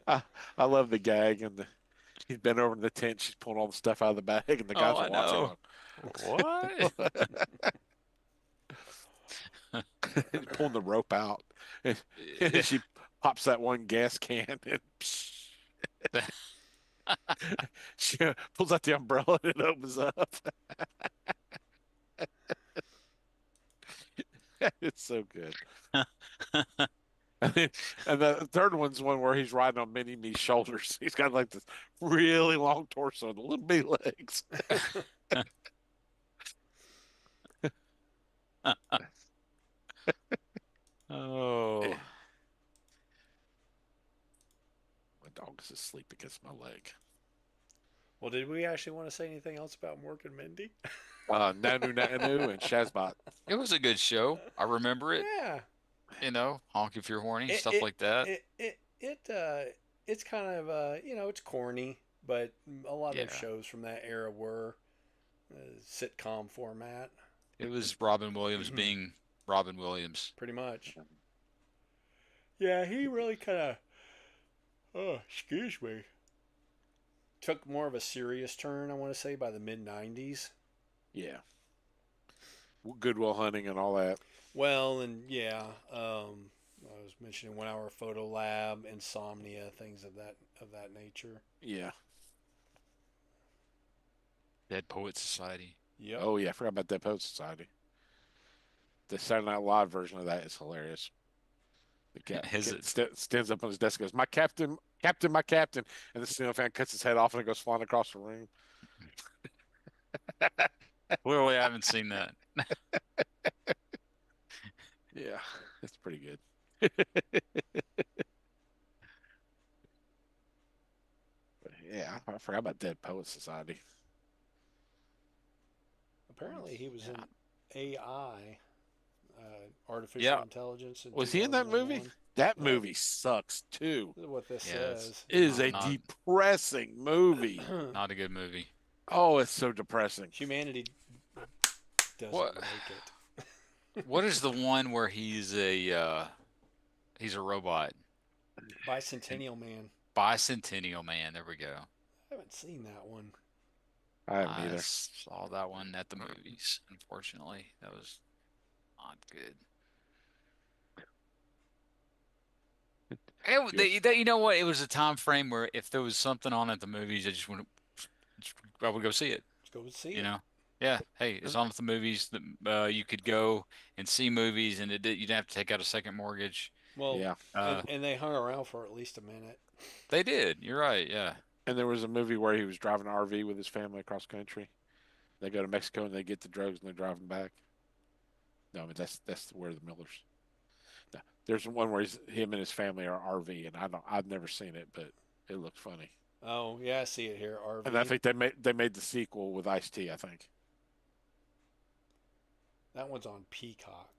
I, I love the gag and he's been over in the tent. She's pulling all the stuff out of the bag, and the Oh, guys are I watching. know. What? He's pulling the rope out, and she pops that one gas can, and she pulls out the umbrella, and it opens up. It's so good. And the third one's one where he's riding on Mini Me's shoulders. He's got like this really long torso and little bitty legs. Oh, My dog is asleep against my leg. Well, did we actually want to say anything else about Mork and Mindy? Nanu Nanu and Shazbot. it was a good show. I remember it. Yeah. Honk if you're horny, It stuff it like that. it's kind of it's corny, but a lot of Yeah. shows from that era were sitcom format, It was Robin Williams being Robin Williams. pretty much. Yeah, he really kind of excuse me, took more of a serious turn. I want to say by the mid '90s. Yeah. Goodwill Hunting and all that. Well, and yeah, I was mentioning 1 Hour Photo Lab, Insomnia, things of that nature. Yeah. Dead Poet Society. Yep. Oh, yeah. I forgot about Dead Poet Society. The Saturday Night Live version of that is hilarious. The cat His stands up on his desk and goes, "My captain, captain, my captain." And the ceiling fan cuts his head off and it goes flying across the room. Clearly, I haven't seen that. Yeah. It's pretty good. But yeah, I forgot about Dead Poet Society. Apparently, he was in AI, artificial Yeah. intelligence, in Was he in that movie? 2001. That Yeah. movie sucks too. This is what this Yeah, says. It is not, a not depressing movie. not a good movie. Oh, it's so depressing. Humanity doesn't What? make it. What is the one where he's a robot? Bicentennial Man. Bicentennial Man. There we go. I haven't seen that one. I haven't I either. saw that one at the movies. Unfortunately, that was not good. You know what? It was a time frame where if there was something on at the movies, I would go see it. Let's go see You it. know? Yeah. Hey, it's on at the movies. You could go and see movies, and you didn't have to take out a second mortgage. Well, Yeah. and they hung around for at least a minute. They did. You're right. Yeah. And there was a movie where he was driving an RV with his family across country. They go to Mexico and they get the drugs and they're driving back. No, I mean that's where the Millers. No, there's one where him and his family are RV, and I've never seen it, but it looks funny. Oh yeah, I see it here. RV. And I think they made the sequel with Ice-T, I think. That one's on Peacock.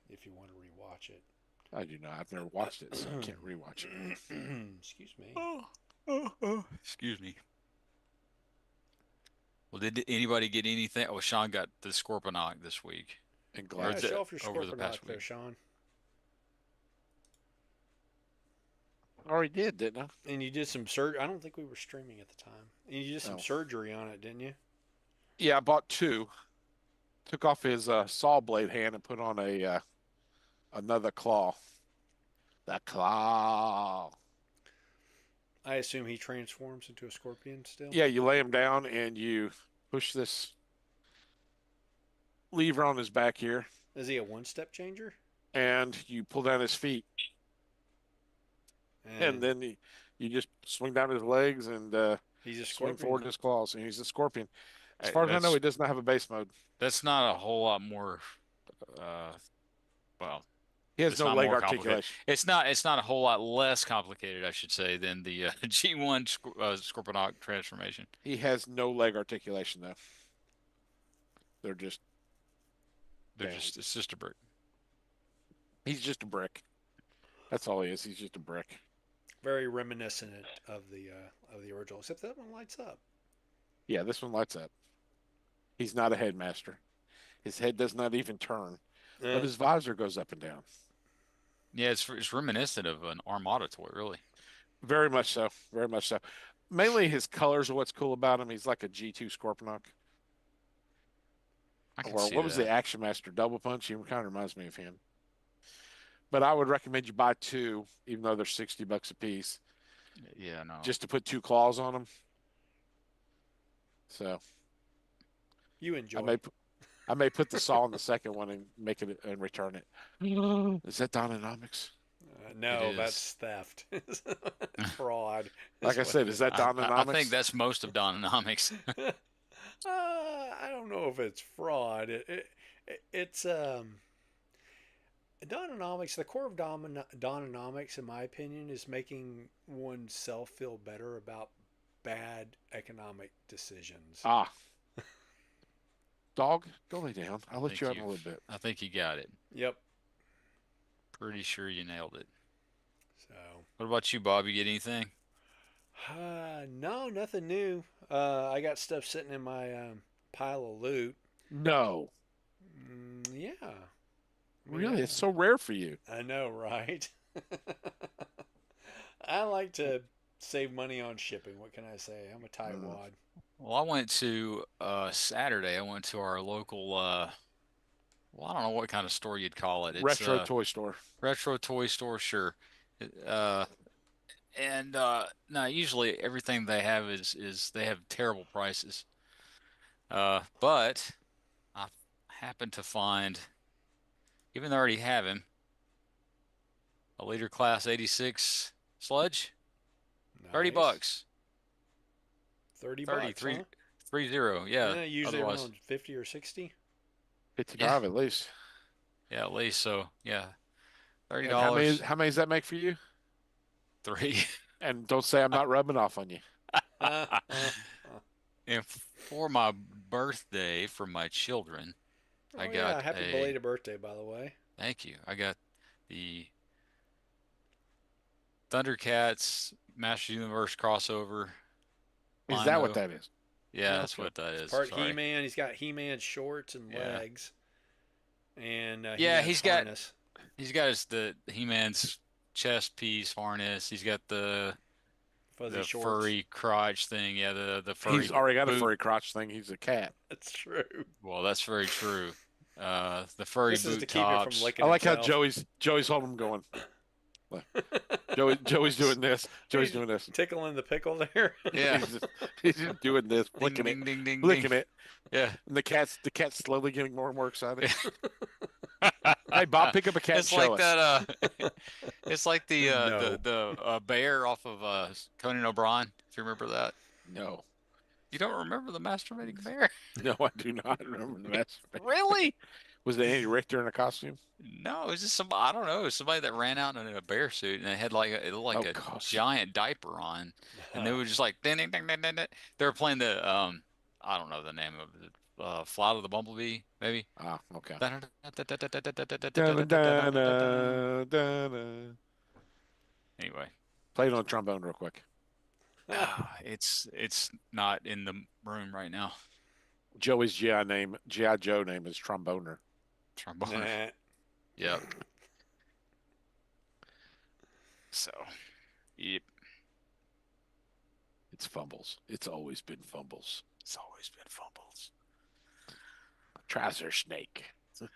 If you want to rewatch it. I do not. I've never watched it, so I can't rewatch it. Excuse me. Excuse me. Well, did anybody get anything? Oh, Sean got the Scorponok this week. And Yeah, glad show off your over the past Scorponok there, week. Sean. I already did, didn't I? And you did some surgery. I don't think we were streaming at the time. And you did some Oh. surgery on it, didn't you? Yeah, I bought two. Took off his saw blade hand and put on a another claw. The claw. I assume he transforms into a scorpion still. Yeah, you lay him down and you push this lever on his back here, Is he a one-step changer? and you pull down his feet. and And then you just swing down his legs and he's a swing scorpion. forward his claws, and he's a scorpion. As Uh, far as I know, That's he does not have a base mode. that's not a whole lot more. Uh, well, He has it's no not leg more complicated. articulation. It's not a whole lot less complicated, I should say, than the G1 Scorponok transformation. He has no leg articulation though. They're just They're damn. just it's just a brick. He's just a brick. That's all he is. He's just a brick. Very reminiscent of the original, except that one lights up. Yeah, this one lights up. He's not a headmaster. His head does not even turn, but Uh, his visor goes up and down. Yeah, it's reminiscent of an Armada toy, really. Very much so. Very much so. Mainly his colors are what's cool about him. He's like a G2 Scorponok. I can Or see what was the that. Action Master Double Punch? He kind of reminds me of him. But I would recommend you buy two, even though they're $60 a piece, Yeah, no. just to put two claws on them. So you I enjoy. may I may put the saw on the second one and make it and return it. Is that Dononomics? It No, is. that's theft. It's fraud. Like Is I what said, it is is. that I think Dononomics? that's most of Dononomics. I don't know if it's fraud. It's Dononomics. The core of Dononomics, in my opinion, is making oneself feel better about bad economic decisions. Ah, dog, go lay down. I'll I let think you out in a you've little bit. I think you got it. Yep. Pretty sure you nailed it. So, What about you, Bob? You get anything? no, nothing new. I got stuff sitting in my pile of loot. No, Yeah. I mean, really, it's so rare for you. I know, right? I like to save money on shipping. What can I say? I'm a Mm. tightwad. Well, I went to Saturday. I went to our local well, I don't know what kind of store you'd call it. It's Retro toy store. retro toy store, sure. Uh, and no, usually everything they have is they have terrible prices. But I happened to find, even though I already have him, a Leader Class 86 Sludge, 30 Nice. bucks. 30 30, bucks, 3, huh? 30, yeah. Yeah, usually Otherwise, around 50 or 60. yeah, 55 at least. yeah, at least so, yeah, And how many $30, how many does that make for you? three. And don't say I'm not rubbing off on you. And for my birthday for my children, I Oh, yeah. got Happy a, belated birthday, by the way. thank you. I got the Thundercats Master Universe crossover Is that what Lino. that is? Yeah, that's Okay. what that It's is. part He Sorry. Man. He's got He Man shorts and Yeah. legs, and He Yeah, Man's harness. he's got the He-Man's chest piece harness. He's got Fuzzy the shorts. furry crotch thing. Yeah, the He's furry already got a boot. furry crotch thing. He's a cat. That's true. Well, that's very true. The furry This is to boot keep him from tops. I licking like how himself. Joey's holding him going. Look, Joey's doing this. Joey's He's doing this. tickling the pickle there. Yeah. He's just doing this, Ding flicking it, ding ding ding ding. licking it. Yeah. And the cat's slowly getting more and more excited. Hey, Bob, pick up a cat and It's show like us. that it's like the No. bear off of Conan O'Brien, if you remember that. No, You don't remember the masturbating bear? no, I do not remember the match. Really? Was it Andy Richter in a costume? No, it was just some I don't know, it was somebody that ran out in a bear suit and it had like it looked Oh like a gosh. giant diaper on. And they were just like ding, ding, ding, ding, ding, ding. They were playing the I don't know the name of it. Flight of the Bumblebee, maybe. Ah, okay. Dun-dun-dun-dun-dun-dun-dun. Anyway, Play it on trombone real quick. it's not in the room right now. Joey's GI Joe name is Tromboner. Trombone. Nah. Yep. So, yep. It's fumbles. It's always been fumbles. It's always been fumbles. Trouser Snake.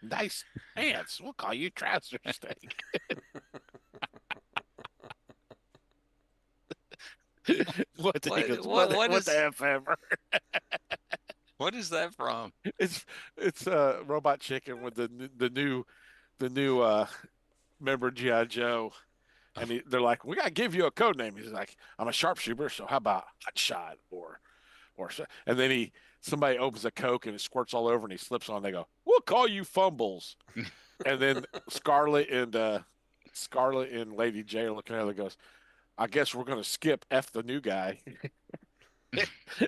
Nice pants. We'll call you Trouser Snake. What the, he goes, What what is the F ever? what is that from? It's Robot Chicken with the new member GI Joe And they're like, we gotta give you a code name. He's like, I'm a sharpshooter, so how about hot shot and then somebody opens a Coke and it squirts all over and he slips on. They go, we'll call you Fumbles. And then Scarlett and Lady J are looking at her and goes, I guess we're gonna skip F the new guy.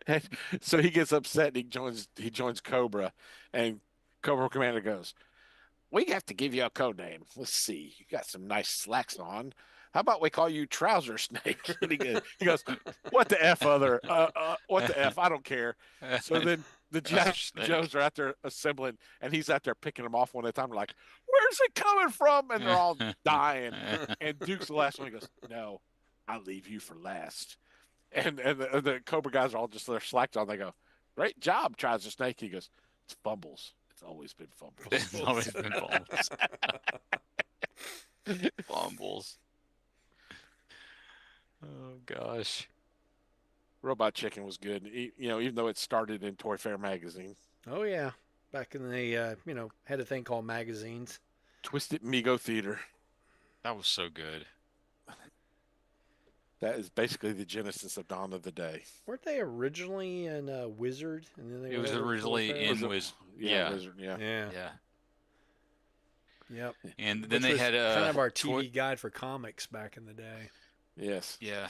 And so he gets upset and he joins Cobra, and Cobra Commander goes, we have to give you a code name. Let's see. You got some nice slacks on. How about we call you Trouser Snake? And he goes, what the F what the F? I don't care. So then the Trouser G.I. Snake. Joes are out there assembling, and he's out there picking them off one at a time. We're like, where's it coming from? And they're all dying. And Duke's the last one. He goes, no, I'll leave you for last. And the Cobra guys are all just there slacked on. They go, great job, Trouser Snake. He goes, it's fumbles. It's always been fumbles. It's always been fumbles. Fumbles. Oh gosh. Robot Chicken was good. Even though it started in Toy Fair magazine. Oh yeah, back in the had a thing called magazines. Twisted Mego Theater. That was so good. That is basically the genesis of Dawn of the Day. Weren't they originally in Wizard, and then they It was went over to originally Toy Fair? in yeah. Wizard, yeah. Yeah. Yeah. Yep. And then Which they was had kind of our TV guide for comics back in the day. Yes. Yeah.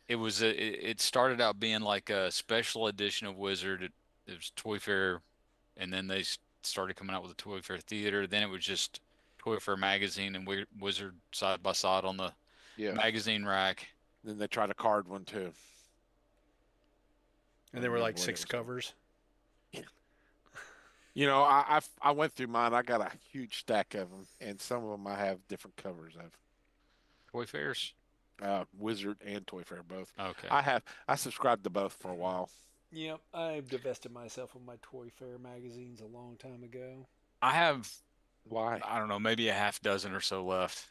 It started out being like a special edition of Wizard. It was Toy Fair, and then they started coming out with a Toy Fair theater. Then it was just Toy Fair magazine and Wizard side by side on the Yeah. magazine rack. Then they tried a card one too. And there were like 6 covers. I went through mine. I got a huge stack of them, and some of them I have different covers of. Toy Fairs? Wizard and Toy Fair both. Okay. I subscribed to both for a while. Yep, I divested myself of my Toy Fair magazines a long time ago. I have, Why? I don't know, maybe a half dozen or so left.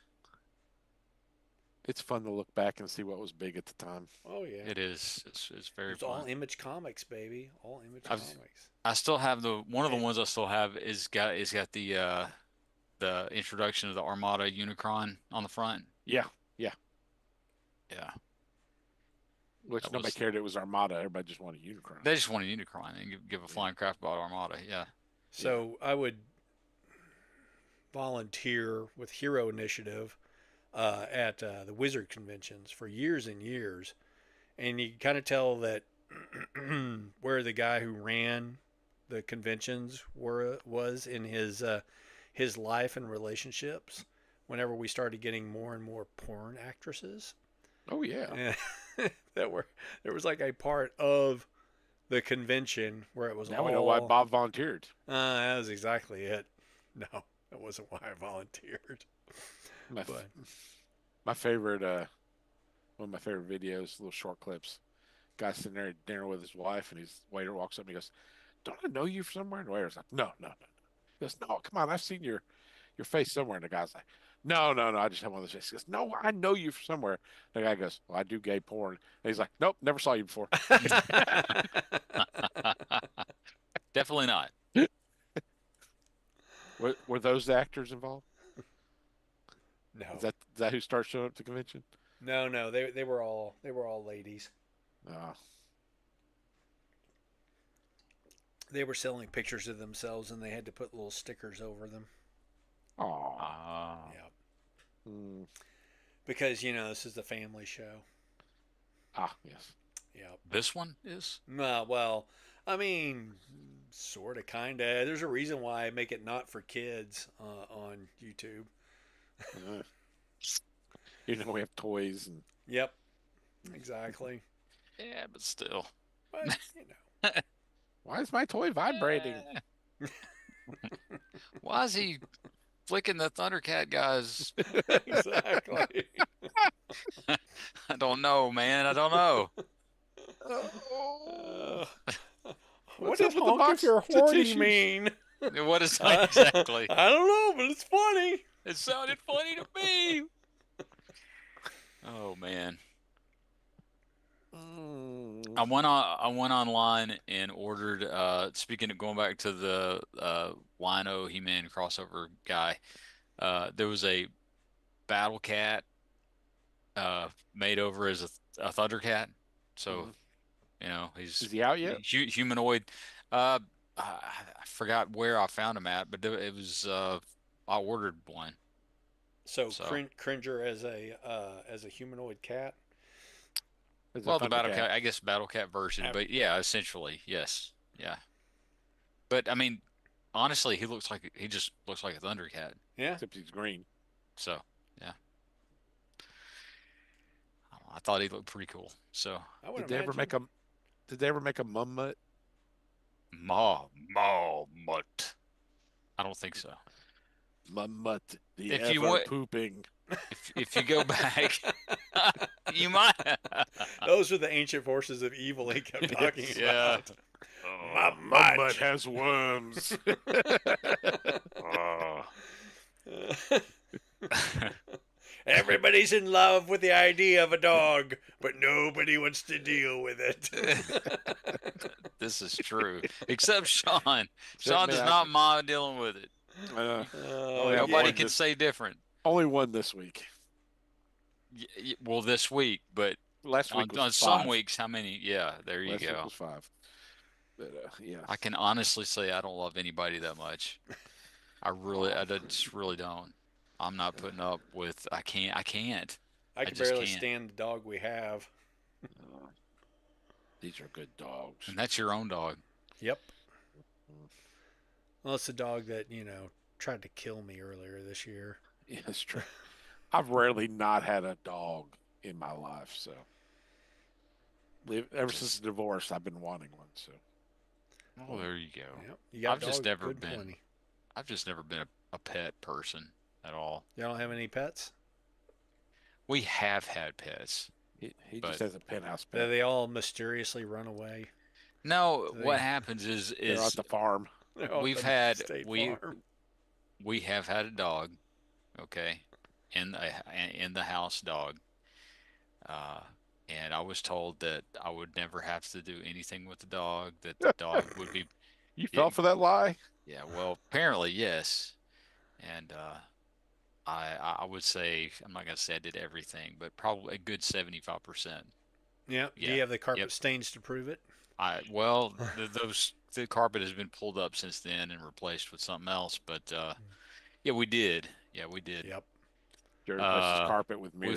It's fun to look back and see what was big at the time. Oh yeah, It is. It's very it's all fun. Image Comics, baby. All Image I've- Comics. I still have one of the ones I still have is got the introduction of the Armada Unicron on the front. Yeah, yeah. Yeah. Which That nobody was- cared it was Armada. Everybody just wanted Unicron. They just want a Unicron and give a flying crap about Armada. Yeah. So I would volunteer with Hero Initiative at the Wizard conventions for years and years, and you kind of tell that where the guy who ran the conventions was in his life and relationships. Whenever we started getting more and more porn actresses, Oh yeah. there was like a part of the convention where it was Now all. we know why Bob volunteered. That was exactly it. No, that wasn't why I volunteered. My, But my favorite, one of my favorite videos, little short clips. Guy sitting there at dinner with his wife, and his waiter walks up and he goes, "Don't I know you from somewhere?" And the waiter's like, "No, no, no, no." He goes, "No, come on, I've seen your face somewhere." And the guy's like, "No, no, no, I just have one of those faces." He goes, "No, I know you from somewhere." The guy goes, "Well, I do gay porn." And he's like, "Nope, never saw you before." Definitely not. Were those the actors involved? no, Is that who starts showing up to convention? no, they were all ladies. Uh, They were selling pictures of themselves, and they had to put little stickers over them. oh. Yeah, Mm, because this is the family show. yes. Yep. This one is? Well, I mean, sort of, kind of. There's a reason why I make it not for kids on YouTube. Uh, we have toys and Yep, exactly. Yeah, but still. But why is my toy vibrating? Why is he flicking the Thundercat guys? exactly. I don't know, man. I don't know. Uh, what What's does up with the honk box if you're of horny tissues? mean? What is that exactly? I don't know, but it's funny. It sounded funny to me. Oh man. I went online and ordered speaking of going back to the Wino He-Man crossover guy, there was a Battle Cat made over as a Thundercat. So, Hmm. he's Is he out yet? humanoid. Uh, I forgot where I found him at, but it was I ordered one. So So, Cringer as a humanoid cat. Is a well, the Battle Thundercat? Cat, I guess Battle Cat version, Uh, but yeah, essentially, yes, yeah. But I mean, honestly, he just looks like a Thundercat. yeah, Except he's green. So, yeah, I thought he looked pretty cool. So, I would Did they ever imagine. make a Did they ever make a Mummut? Ma Mutt. I don't think so. Mummut, the If you ever want, pooping. if you go back, you might. Those are the ancient forces of evil he kept talking Yes. Yeah. about. My Oh, Mummut mutt. has worms. oh. Everybody's in love with the idea of a dog, but nobody wants to deal with it. This is true. Except Sean. Except Sean me, does not mind dealing with it. uh, only have Nobody Yeah. one can this say different. only one this week. Well, this week, but Last week was on some five. weeks, how many? Yeah, there you Last week go. was five. But yeah. I can honestly say I don't love anybody that much. I just really don't. I'm not putting up with. I can't. I I can just barely can't. stand the dog we have. Uh, these are good dogs. And that's your own dog. Yep. Well, it's a dog that, tried to kill me earlier this year. Yeah, that's true. I've rarely not had a dog in my life, so ever since Just the divorce, I've been wanting one. So oh, there you go. Yep. You got I've just dogs, never good been. plenty. I've just never been a pet person at all. Y'all don't have any pets? We have had pets, he just but has a penthouse Do pet. they all mysteriously run away? no. Do What they, happens They're at is the farm. they're all at we've the had state we farm. we have had a dog, okay, in the house dog, uh, and I was told that I would never have to do anything with the dog. That the dog would be, You yeah, fell for that lie? yeah. Well, apparently yes, and I would say I'm not gonna say I did everything, but probably a good 75%. Yeah. Do you Yeah. have the Yep. carpet stains to prove it? Well, the carpet has been pulled up since then and replaced with something else, but yeah, we did. Yeah, we did. Yep. Jared replaces Uh, carpet with mirrors.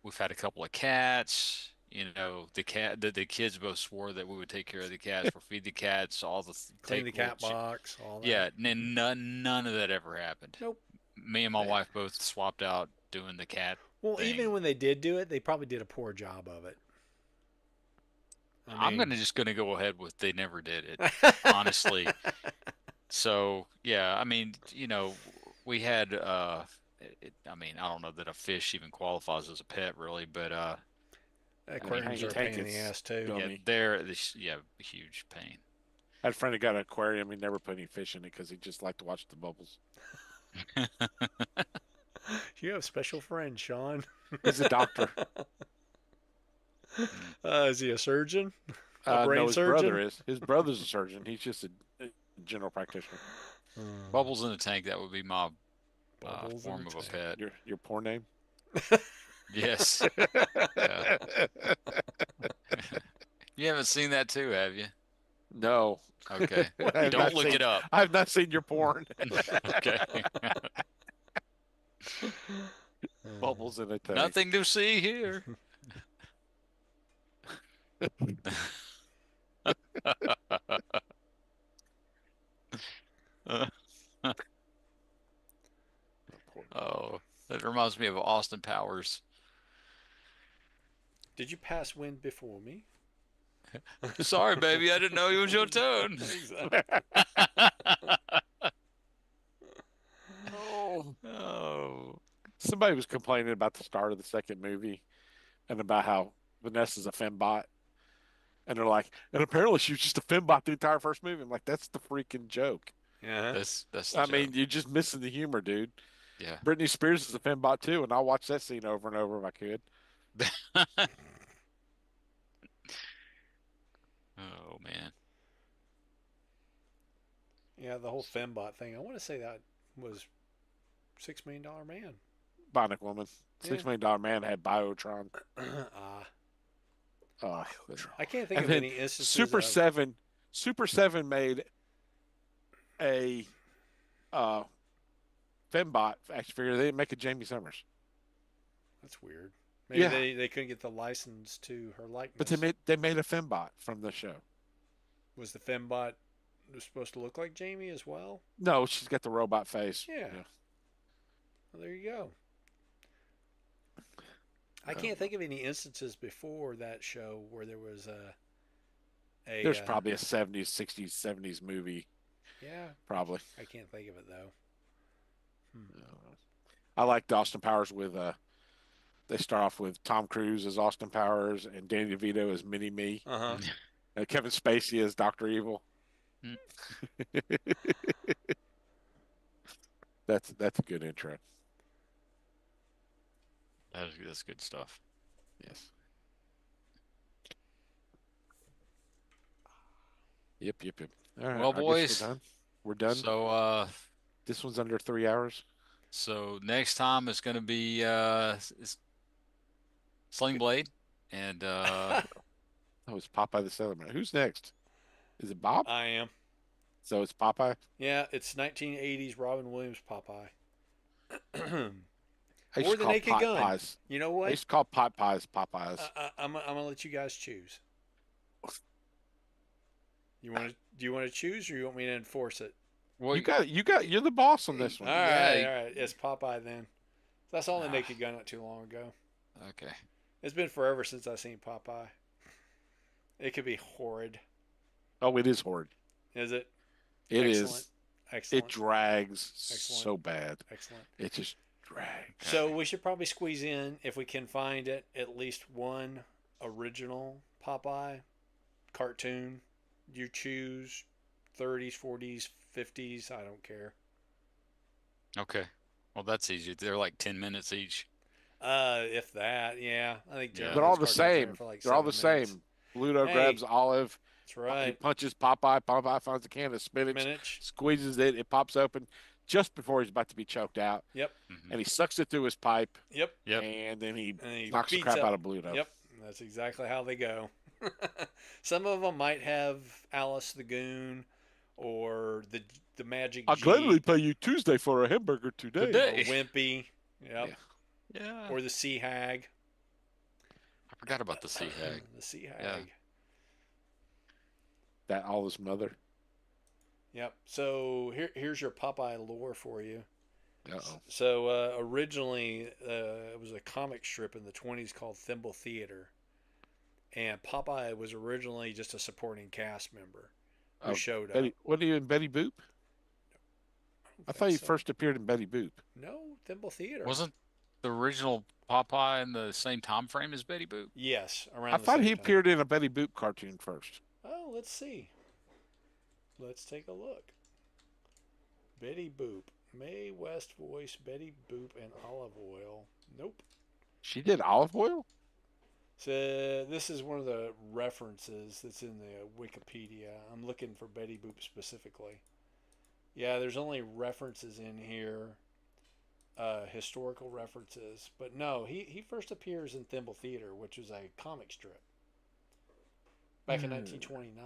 we've had a couple of cats. The kids both swore that we would take care of the cats. We'll feed the cats, all the Clean take the little cat box, all that. yeah, none of that ever happened. Nope. Me and my They- wife both swapped out doing the cat Well, even thing. when they did do it, they probably did a poor job of it. I I'm mean, just gonna go ahead with they never did it, honestly. So yeah, I mean, we had I mean, I don't know that a fish even qualifies as a pet really, but I mean, aquariums Tank are a Tank pain in the is ass too. yeah, dummy. they're this yeah, huge pain. I had a friend who got an aquarium. He never put any fish in it because he just liked to watch the bubbles. You have special friends, Sean. He's a doctor. Mm. Is he a surgeon? A brain No, his surgeon? brother is. His brother's a surgeon. He's just a general practitioner. Bubbles in a tank, that would be my Bubbles in form a of a tank. pet. Your poor name? Yes. Yeah. You haven't seen that too, have you? No. Okay. I have Don't not look seen. it up. I have not seen your porn. Okay. Bubbles in a tank. Nothing to see here. Poor Oh, that reminds me of Austin Powers. Did you pass wind before me? Sorry, baby, I didn't know it was your turn. Exactly. Oh. Oh. Somebody was complaining about the start of the second movie and about how Vanessa's a fembot. And they're like, and apparently she was just a fembot the entire first movie. I'm like, that's the freaking joke. Yeah. That's the I joke. mean, you're just missing the humor, dude. Yeah. Britney Spears is a fembot too, and I'll watch that scene over and over if I could. Oh man. Yeah, the whole fembot thing. I want to say that was $6 Million Man. Bionic Woman. Yeah. $6 Million Man had Biotron. uh, Uh, I can't think and of then any instances Super of. Seven, Super Seven made a uh Fembot action figure. They didn't make a Jamie Summers. That's weird. Maybe Yeah, they couldn't get the license to her but likeness. they made a Fembot from the show. Was the fembot supposed to look like Jamie as well? No, she's got the robot face. Yeah. Yeah. Well, there you go. I Um, can't think of any instances before that show where there was a there's probably a 70s, 60s, 70s movie. yeah. Probably. I can't think of it though. I liked Austin Powers with they start off with Tom Cruise as Austin Powers and Danny DeVito as Mini Me. Uh huh. And Kevin Spacey as Dr. Evil. Mm. That's a good intro. That's good stuff. Yes. Yep. All right, Well, I guess boys, we're done. We're done. so This one's under 3 hours. next time it's gonna be Sling Blade, and Oh, it's Popeye the Sailor Man. Who's next? Is it Bob? I am. So it's Popeye. Yeah, it's 1980s Robin Williams Popeye. I used Or to the call Naked pot Gun. pies. You know I what? used to call pot pies Popeyes. I'm gonna let you guys choose. Do you want to choose, or you want me to enforce it? well, You're the boss on this All one. right, Yeah. all right. It's Popeye then. That's on the Naked Gun not too long ago. Okay. It's been forever since I've seen Popeye. It could be horrid. Oh, it is horrid. Is it? It Excellent. is. Excellent. It drags Excellent. so bad. Excellent. It just drags. So we should probably squeeze in, if we can find it, at least one original Popeye cartoon. You choose 30s, 40s, 50s. I don't care. Okay. Well, that's easy. They're like 10 minutes each. If that, yeah. I think Yeah. They're all the cartoons ran same. for like They're all the 7 minutes. same. Bluto Hey. grabs Olive. That's He right. punches Popeye. Popeye finds a can of spinach, Spinach. squeezes it. It pops open just before he's about to be choked out. Yep. Mhm. And he sucks it through his pipe. Yep. Yep. And then he And he knocks the beats crap up. out of Bluto. Yep. That's exactly how they go. Some of them might have Alice the Goon or the Magic I'll Jeep gladly pay you Tuesday for a hamburger or Today. Wimpy. Yep. Yeah. Yeah. Or the Sea Hag. I forgot about the sea hag. The Sea Hag. Yeah. That Olive's mother. Yep. So here's your Popeye lore for you. Uh-oh. So originally, it was a comic strip in the 20s called Thimble Theater, and Popeye was originally just a supporting cast member who Oh, showed up. Betty, what are you in Betty Boop? I thought you so. first appeared in Betty Boop. No, Thimble Theater. Wasn't the original Popeye in the same time frame as Betty Boop? Yes, around I the thought same he time. appeared in a Betty Boop cartoon first. Oh, let's see. Let's take a look. Betty Boop. Mae West voice Betty Boop and Olive Oil. Nope. She did olive oil? So this is one of the references that's in the Wikipedia. I'm looking for Betty Boop specifically. Yeah, there's only references in here, historical references. But no, he first appears in Thimble Theater, which was a comic strip back in 1929.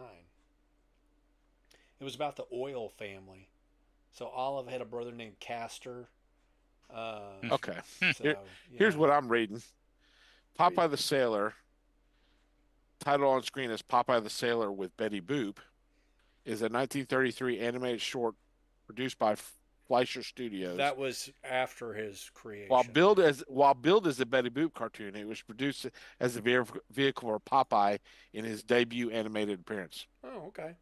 It was about the Oil family. So Olive had a brother named Castor. Okay. So, Here's what I'm reading. Popeye the Sailor, title on screen is Popeye the Sailor with Betty Boop, is a 1933 animated short produced by Fleischer Studios. That was after his creation. While billed as a Betty Boop cartoon, it was produced as a vehicle for Popeye in his debut animated appearance. Oh, okay.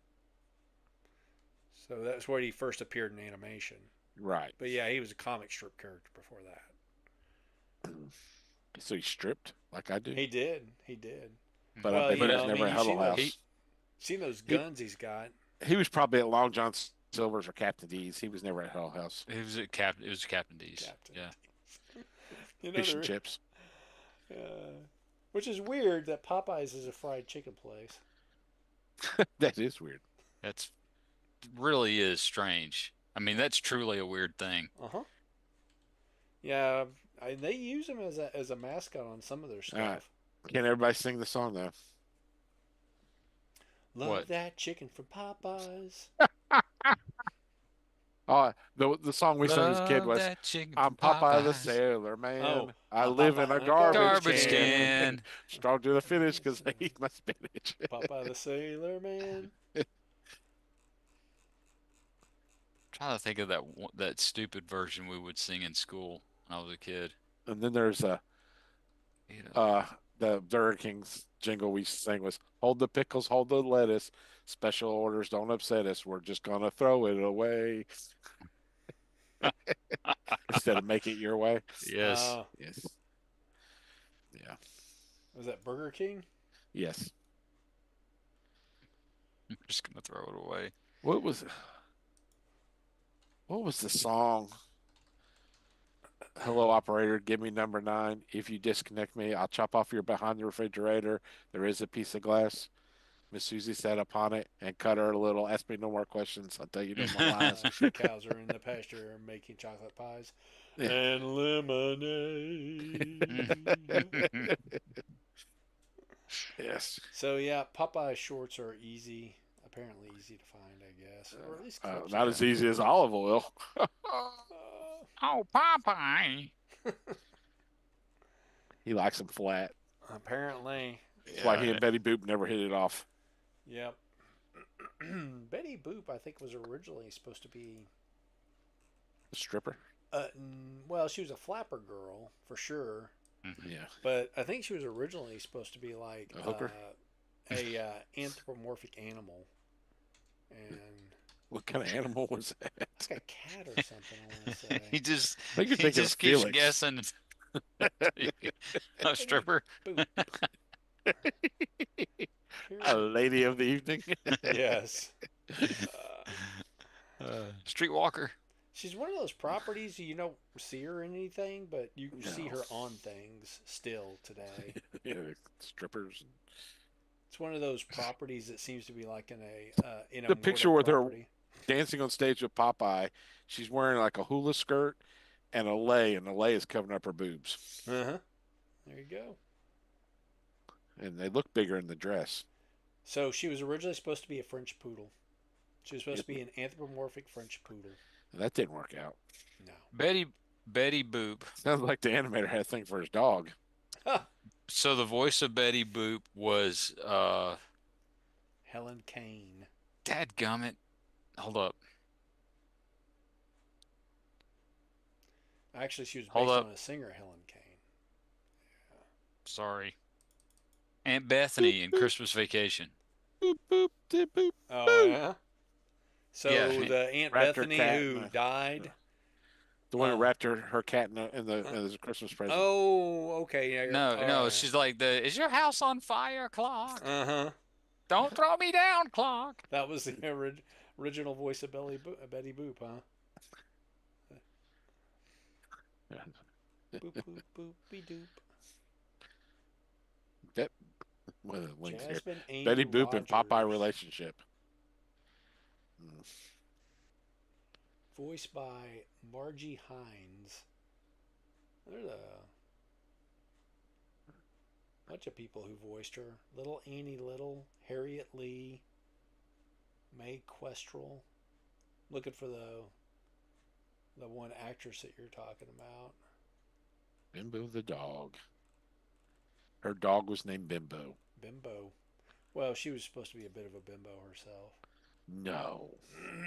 So that's where he first appeared in animation. Right. But yeah, he was a comic strip character before that. So he stripped like I do. He did. He did. But Well, I bet you he know, was I never mean, a you Huddle see House. those- Seen those guns he's got? He was probably at Long John Silver's or Captain D's. He was never at Huddle House. It was Captain D's. Captain Yeah. You know, Fish and chips. which is weird that Popeyes is a fried chicken place. That is weird. That's really is strange. I mean, that's truly a weird thing. Uh huh. Yeah, They use him as a mascot on some of their All right. stuff. Can't everybody sing the song though? Love What? that chicken from Popeyes. Oh, the song we sung as a kid Love was, that chicken "I'm from Popeye the Popeyes. Sailor Oh, Man. I I'm live in Popeye a in a garbage garbage Garbage can, can. can. strong to the finish because I eat my spinach." Popeye the Sailor Man. Trying to think of that stupid version we would sing in school when I was a kid. And then there's You know, uh the Burger King's jingle we sang was, "Hold the pickles, hold the lettuce. Special orders don't upset us. We're just gonna throw it away instead of make it your way." yes, Yes. Yeah. Was that Burger King? Yes. I'm just gonna throw it away. What was what was the song? "Hello, operator. Give me number 9. If you disconnect me, I'll chop off your behind the refrigerator. There is a piece of glass." Miss Susie sat upon it and cut her a little. Ask me no more questions. I'll tell you no more lies. The cows are in the pasture making chocolate pies Yeah. and lemonade. Yes. So yeah, Popeye shorts are apparently easy to find, I guess, or at least clips of Not as them. easy as olive oil. Oh, Popeye. He likes them flat. Apparently, That's why he Yeah. and Betty Boop never hit it off. yep. Betty Boop, I think, was originally supposed to be. The stripper. Well, she was a flapper girl for sure, Mhm. Yeah. but I think she was originally supposed to be like A hooker? a anthropomorphic animal, and What kind of animal was that? like a cat or something. I want to say. He just I think you're he thinking of just keeps Felix. guessing. A stripper. Boop. A lady of the evening. Yes. Streetwalker. She's one of those properties you don't see her in anything, but you see No. her on things still today. Yeah, strippers. It's one of those properties that seems to be like in a The picture with her property. dancing on stage with Popeye, she's wearing like a hula skirt and a lei, and the lei is covering up her boobs. Uh huh. There you go. And they look bigger in the dress. So she was originally supposed to be a French poodle. She was supposed to be an anthropomorphic French poodle. That didn't work out. No. Betty Boop. Sounds like the animator had a thing for his dog. So the voice of Betty Boop was Helen Kane. dadgummit. Hold up. Actually, she was Hold based up. on a singer, Helen Kane. Sorry. Aunt Bethany in Christmas Vacation. Boop, boop, dip, boop. Oh, yeah? So Yeah. the Aunt Wrapped her Bethany cat who in a- died. The one who wrapped her cat in the Christmas present. Oh, okay. Yeah, No, she's like is your house on fire, clock? Uh huh. Don't throw me down, clock. That was the original voice of Betty Boop, huh? Boop, boop, boop, be doop. That one of the links here. Jasmine Amy Betty Boop and Popeye Rogers. relationship. Voiced by Margie Hines. There's a bunch of people who voiced her. Little Annie Little, Harriet Lee, Mae Questrell. Looking for the one actress that you're talking about. Bimbo the dog. Her dog was named Bimbo. Bimbo. Well, she was supposed to be a bit of a bimbo herself. No.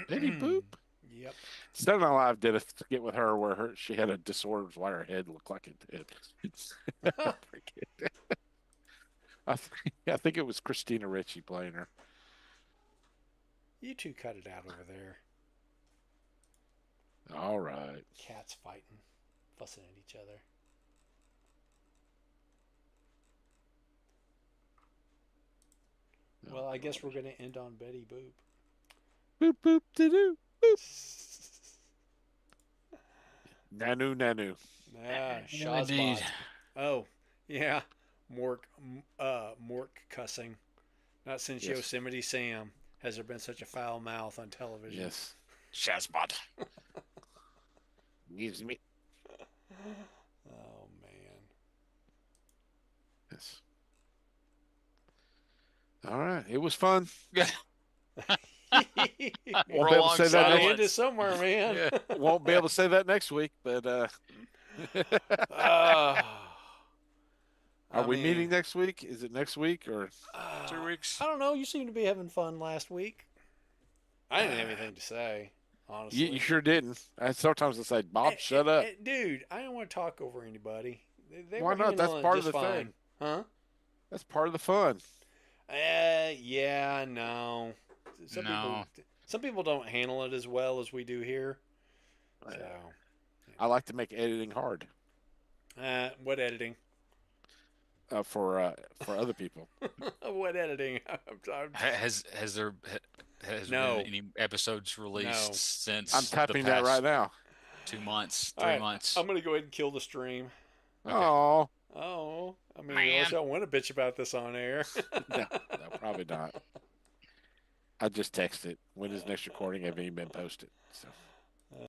Betty Boop? Yep. Saturday Night Live did a skit with her where she had a disorder why her head looked like it did. I think it was Christina Ricci playing her. You two cut it out over there. All right. Cats fighting, fussing at each other. Well, I guess we're going to end on Betty Boop. Boop, boop, doo, boop. Nanu, nanu. Ah, Indeed. Shazbot. Oh, yeah. Mork cussing. Not since Yes. Yosemite Sam has there been such a foul mouth on television. Yes. Shazbot. Excuse me. Oh, All right. It was fun. Won't be able to Prolonged say that Gotta next. end it silence. somewhere, man. Yeah. Won't be able to say that next week. But uh, are I we mean, meeting next week? Is it next week or? 2 weeks. I don't know. You seem to be having fun last week. I didn't have anything to say, You honestly. sure didn't. Sometimes I say, Bob, shut up. Dude, I don't want to talk over anybody. They Why were not? That's handling it part of just the fine. thing. Huh? That's part of the fun. Yeah, no. Some people, No. some people don't handle it as well as we do here. So, I like to make editing hard what editing? For other people. What editing? Has there has been No, any episodes released no. I'm since the typing that right past now. 2 months, All three right, months? I'm gonna go ahead and kill the stream. Okay. Oh, Oh, I mean, unless Man. y'all want to bitch about this on air. no, probably not. I just texted. When is next recording have even been posted? So.